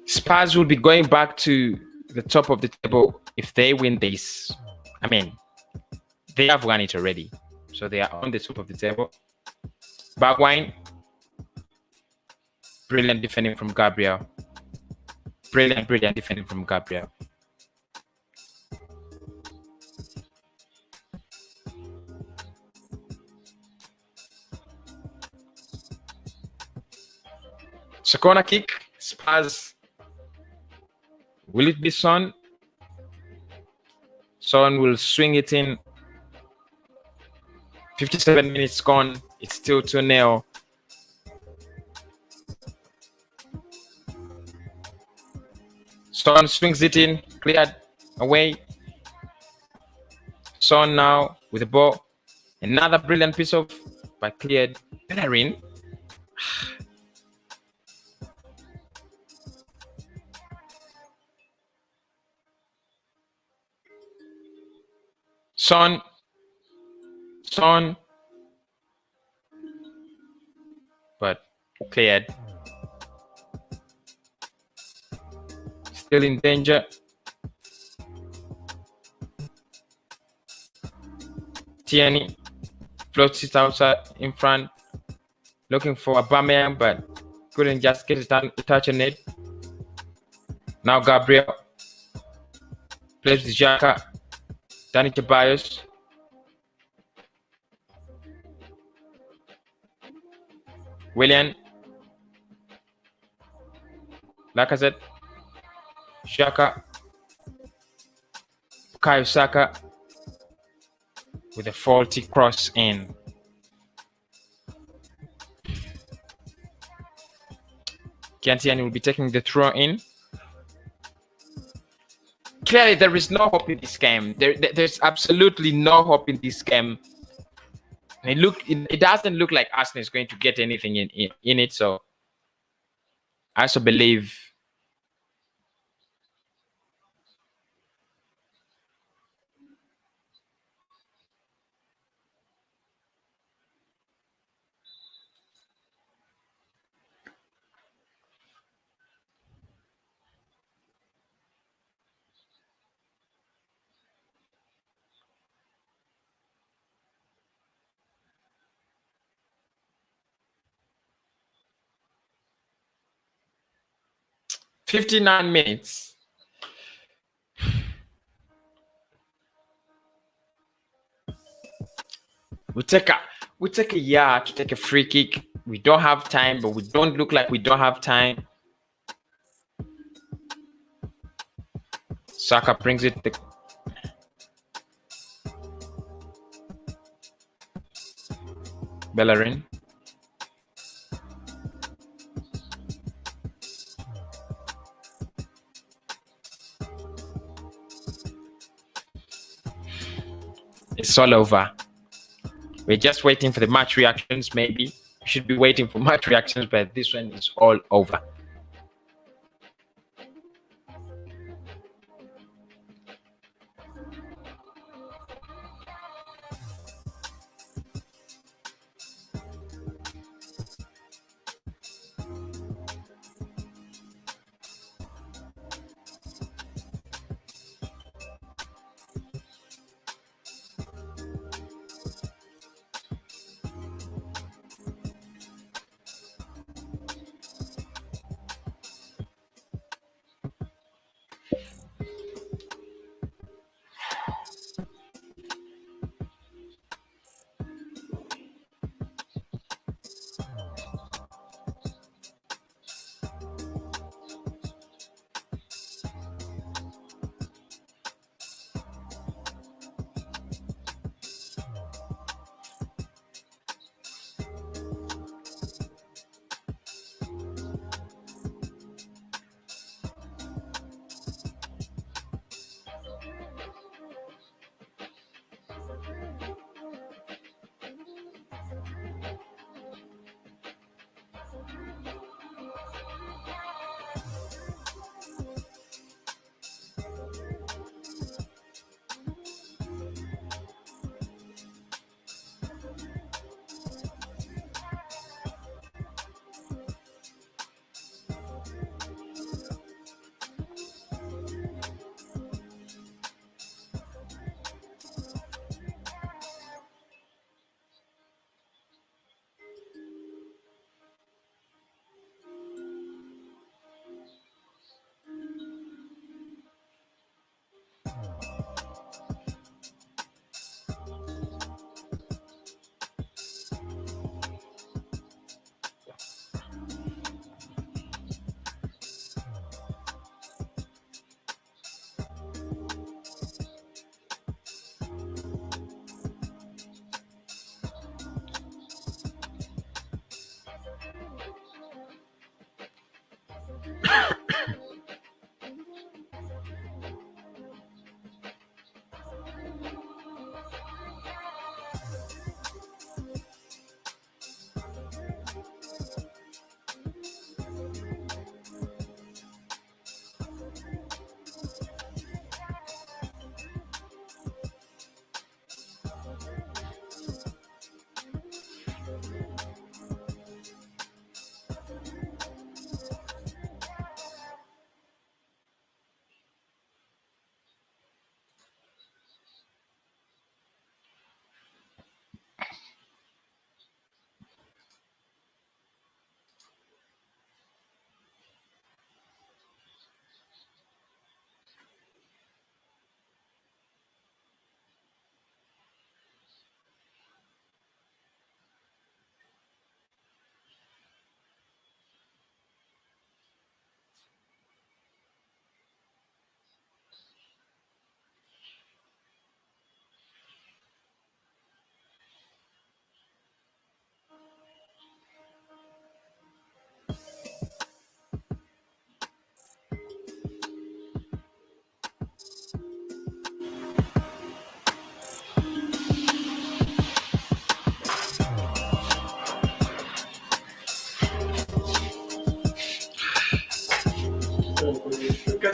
Spurs will be going back to the top of the table if they win this. I mean, they have won it already, so they are on the top of the table. Bergwijn, brilliant defending from Gabriel. Brilliant defending from Gabriel. So corner kick, Spurs. Will it be Son? Son will swing it in. 57 minutes gone. It's still 2-0. Son swings it in. Cleared away. Son now with the ball. Another brilliant piece of but cleared. Bellerin. Son, but cleared. Still in danger. Tierney floats it outside in front, looking for Aubameyang, but couldn't just get a touch on it. Now Gabriel plays with Xhaka. Danny Ceballos. Willian. Lacazette. Xhaka. Bukayo Saka with a faulty cross in. Tierney will be taking the throw in. Clearly, there is no hope in this game. There's absolutely no hope in this game. It doesn't look like Arsenal is going to get anything in it. So I also believe $59 minutes. We take a yard to take a free kick. We don't have time, but we don't look like we don't have time. Saka brings it. Bellerin. It's all over. We're just waiting for the match reactions, maybe. We should be waiting for match reactions, but this one is all over.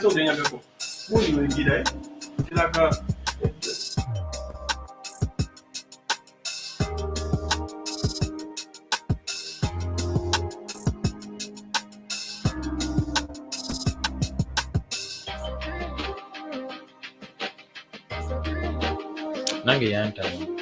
told you before. Who you will get it? Like Nange yanta.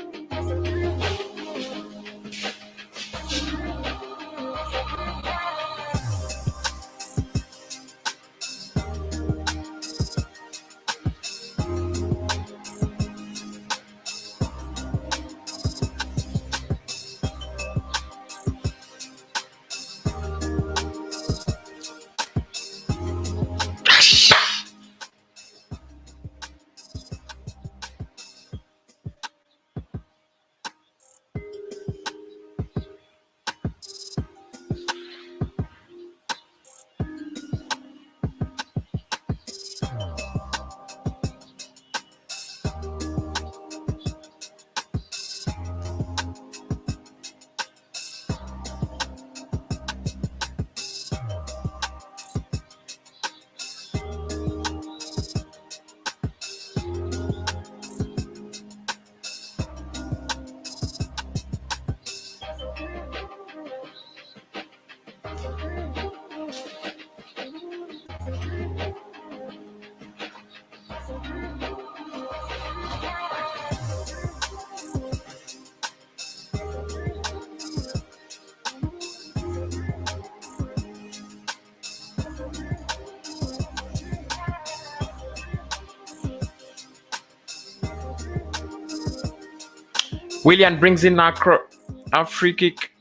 Willian brings in a free kick.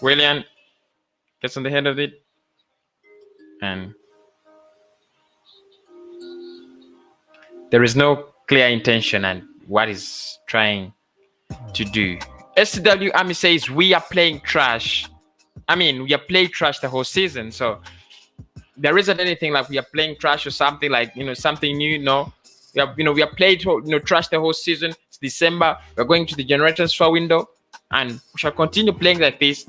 Willian gets on the head of it, and there is no clear intention and what is trying to do. SCW Army says we are playing trash. I mean, we are playing trash the whole season, so there isn't anything like we are playing trash or something like something new. No, we are playing trash the whole season. It's December. We're going to the January transfer window, and we shall continue playing like this.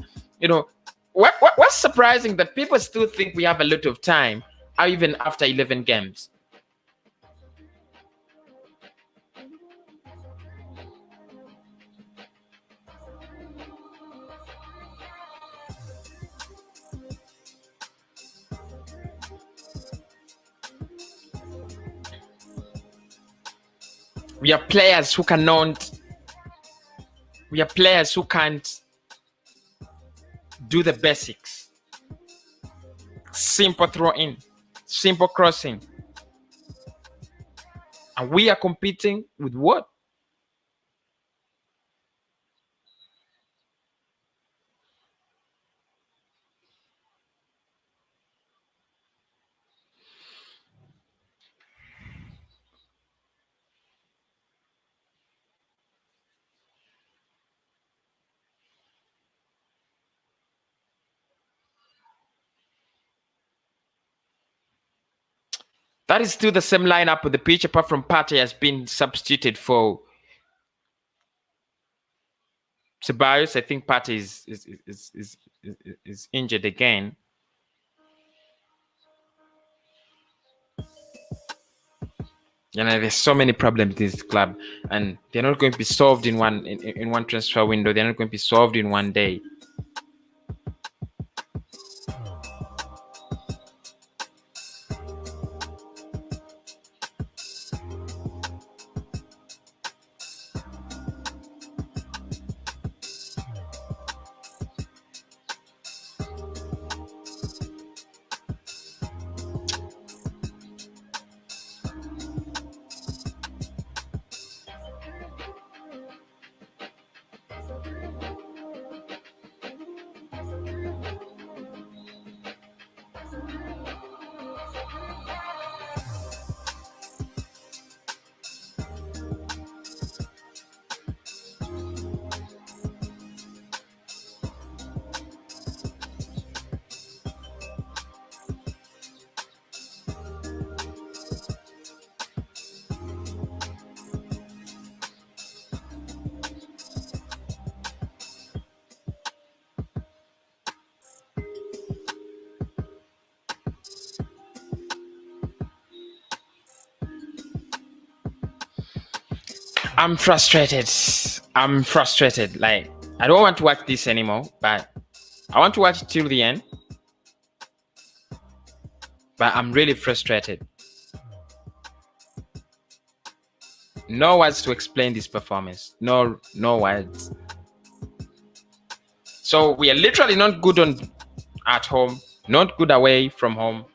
What's surprising that people still think we have a lot of time, even after 11 games. We are players who cannot. We are players who can't do the basics. Simple throw in, simple crossing. And we are competing with what? That is still the same lineup with the pitch, apart from Partey has been substituted for Ceballos. I think Partey is injured again. There's so many problems in this club, and they're not going to be solved in one transfer window. They're not going to be solved in one day. I'm frustrated. I'm frustrated. Like, I don't want to watch this anymore, but I want to watch it till the end. But I'm really frustrated. No words to explain this performance. No words. So we are literally not good at home, not good away from home.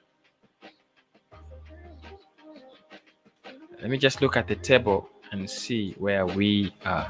Let me just look at the table and see where we are.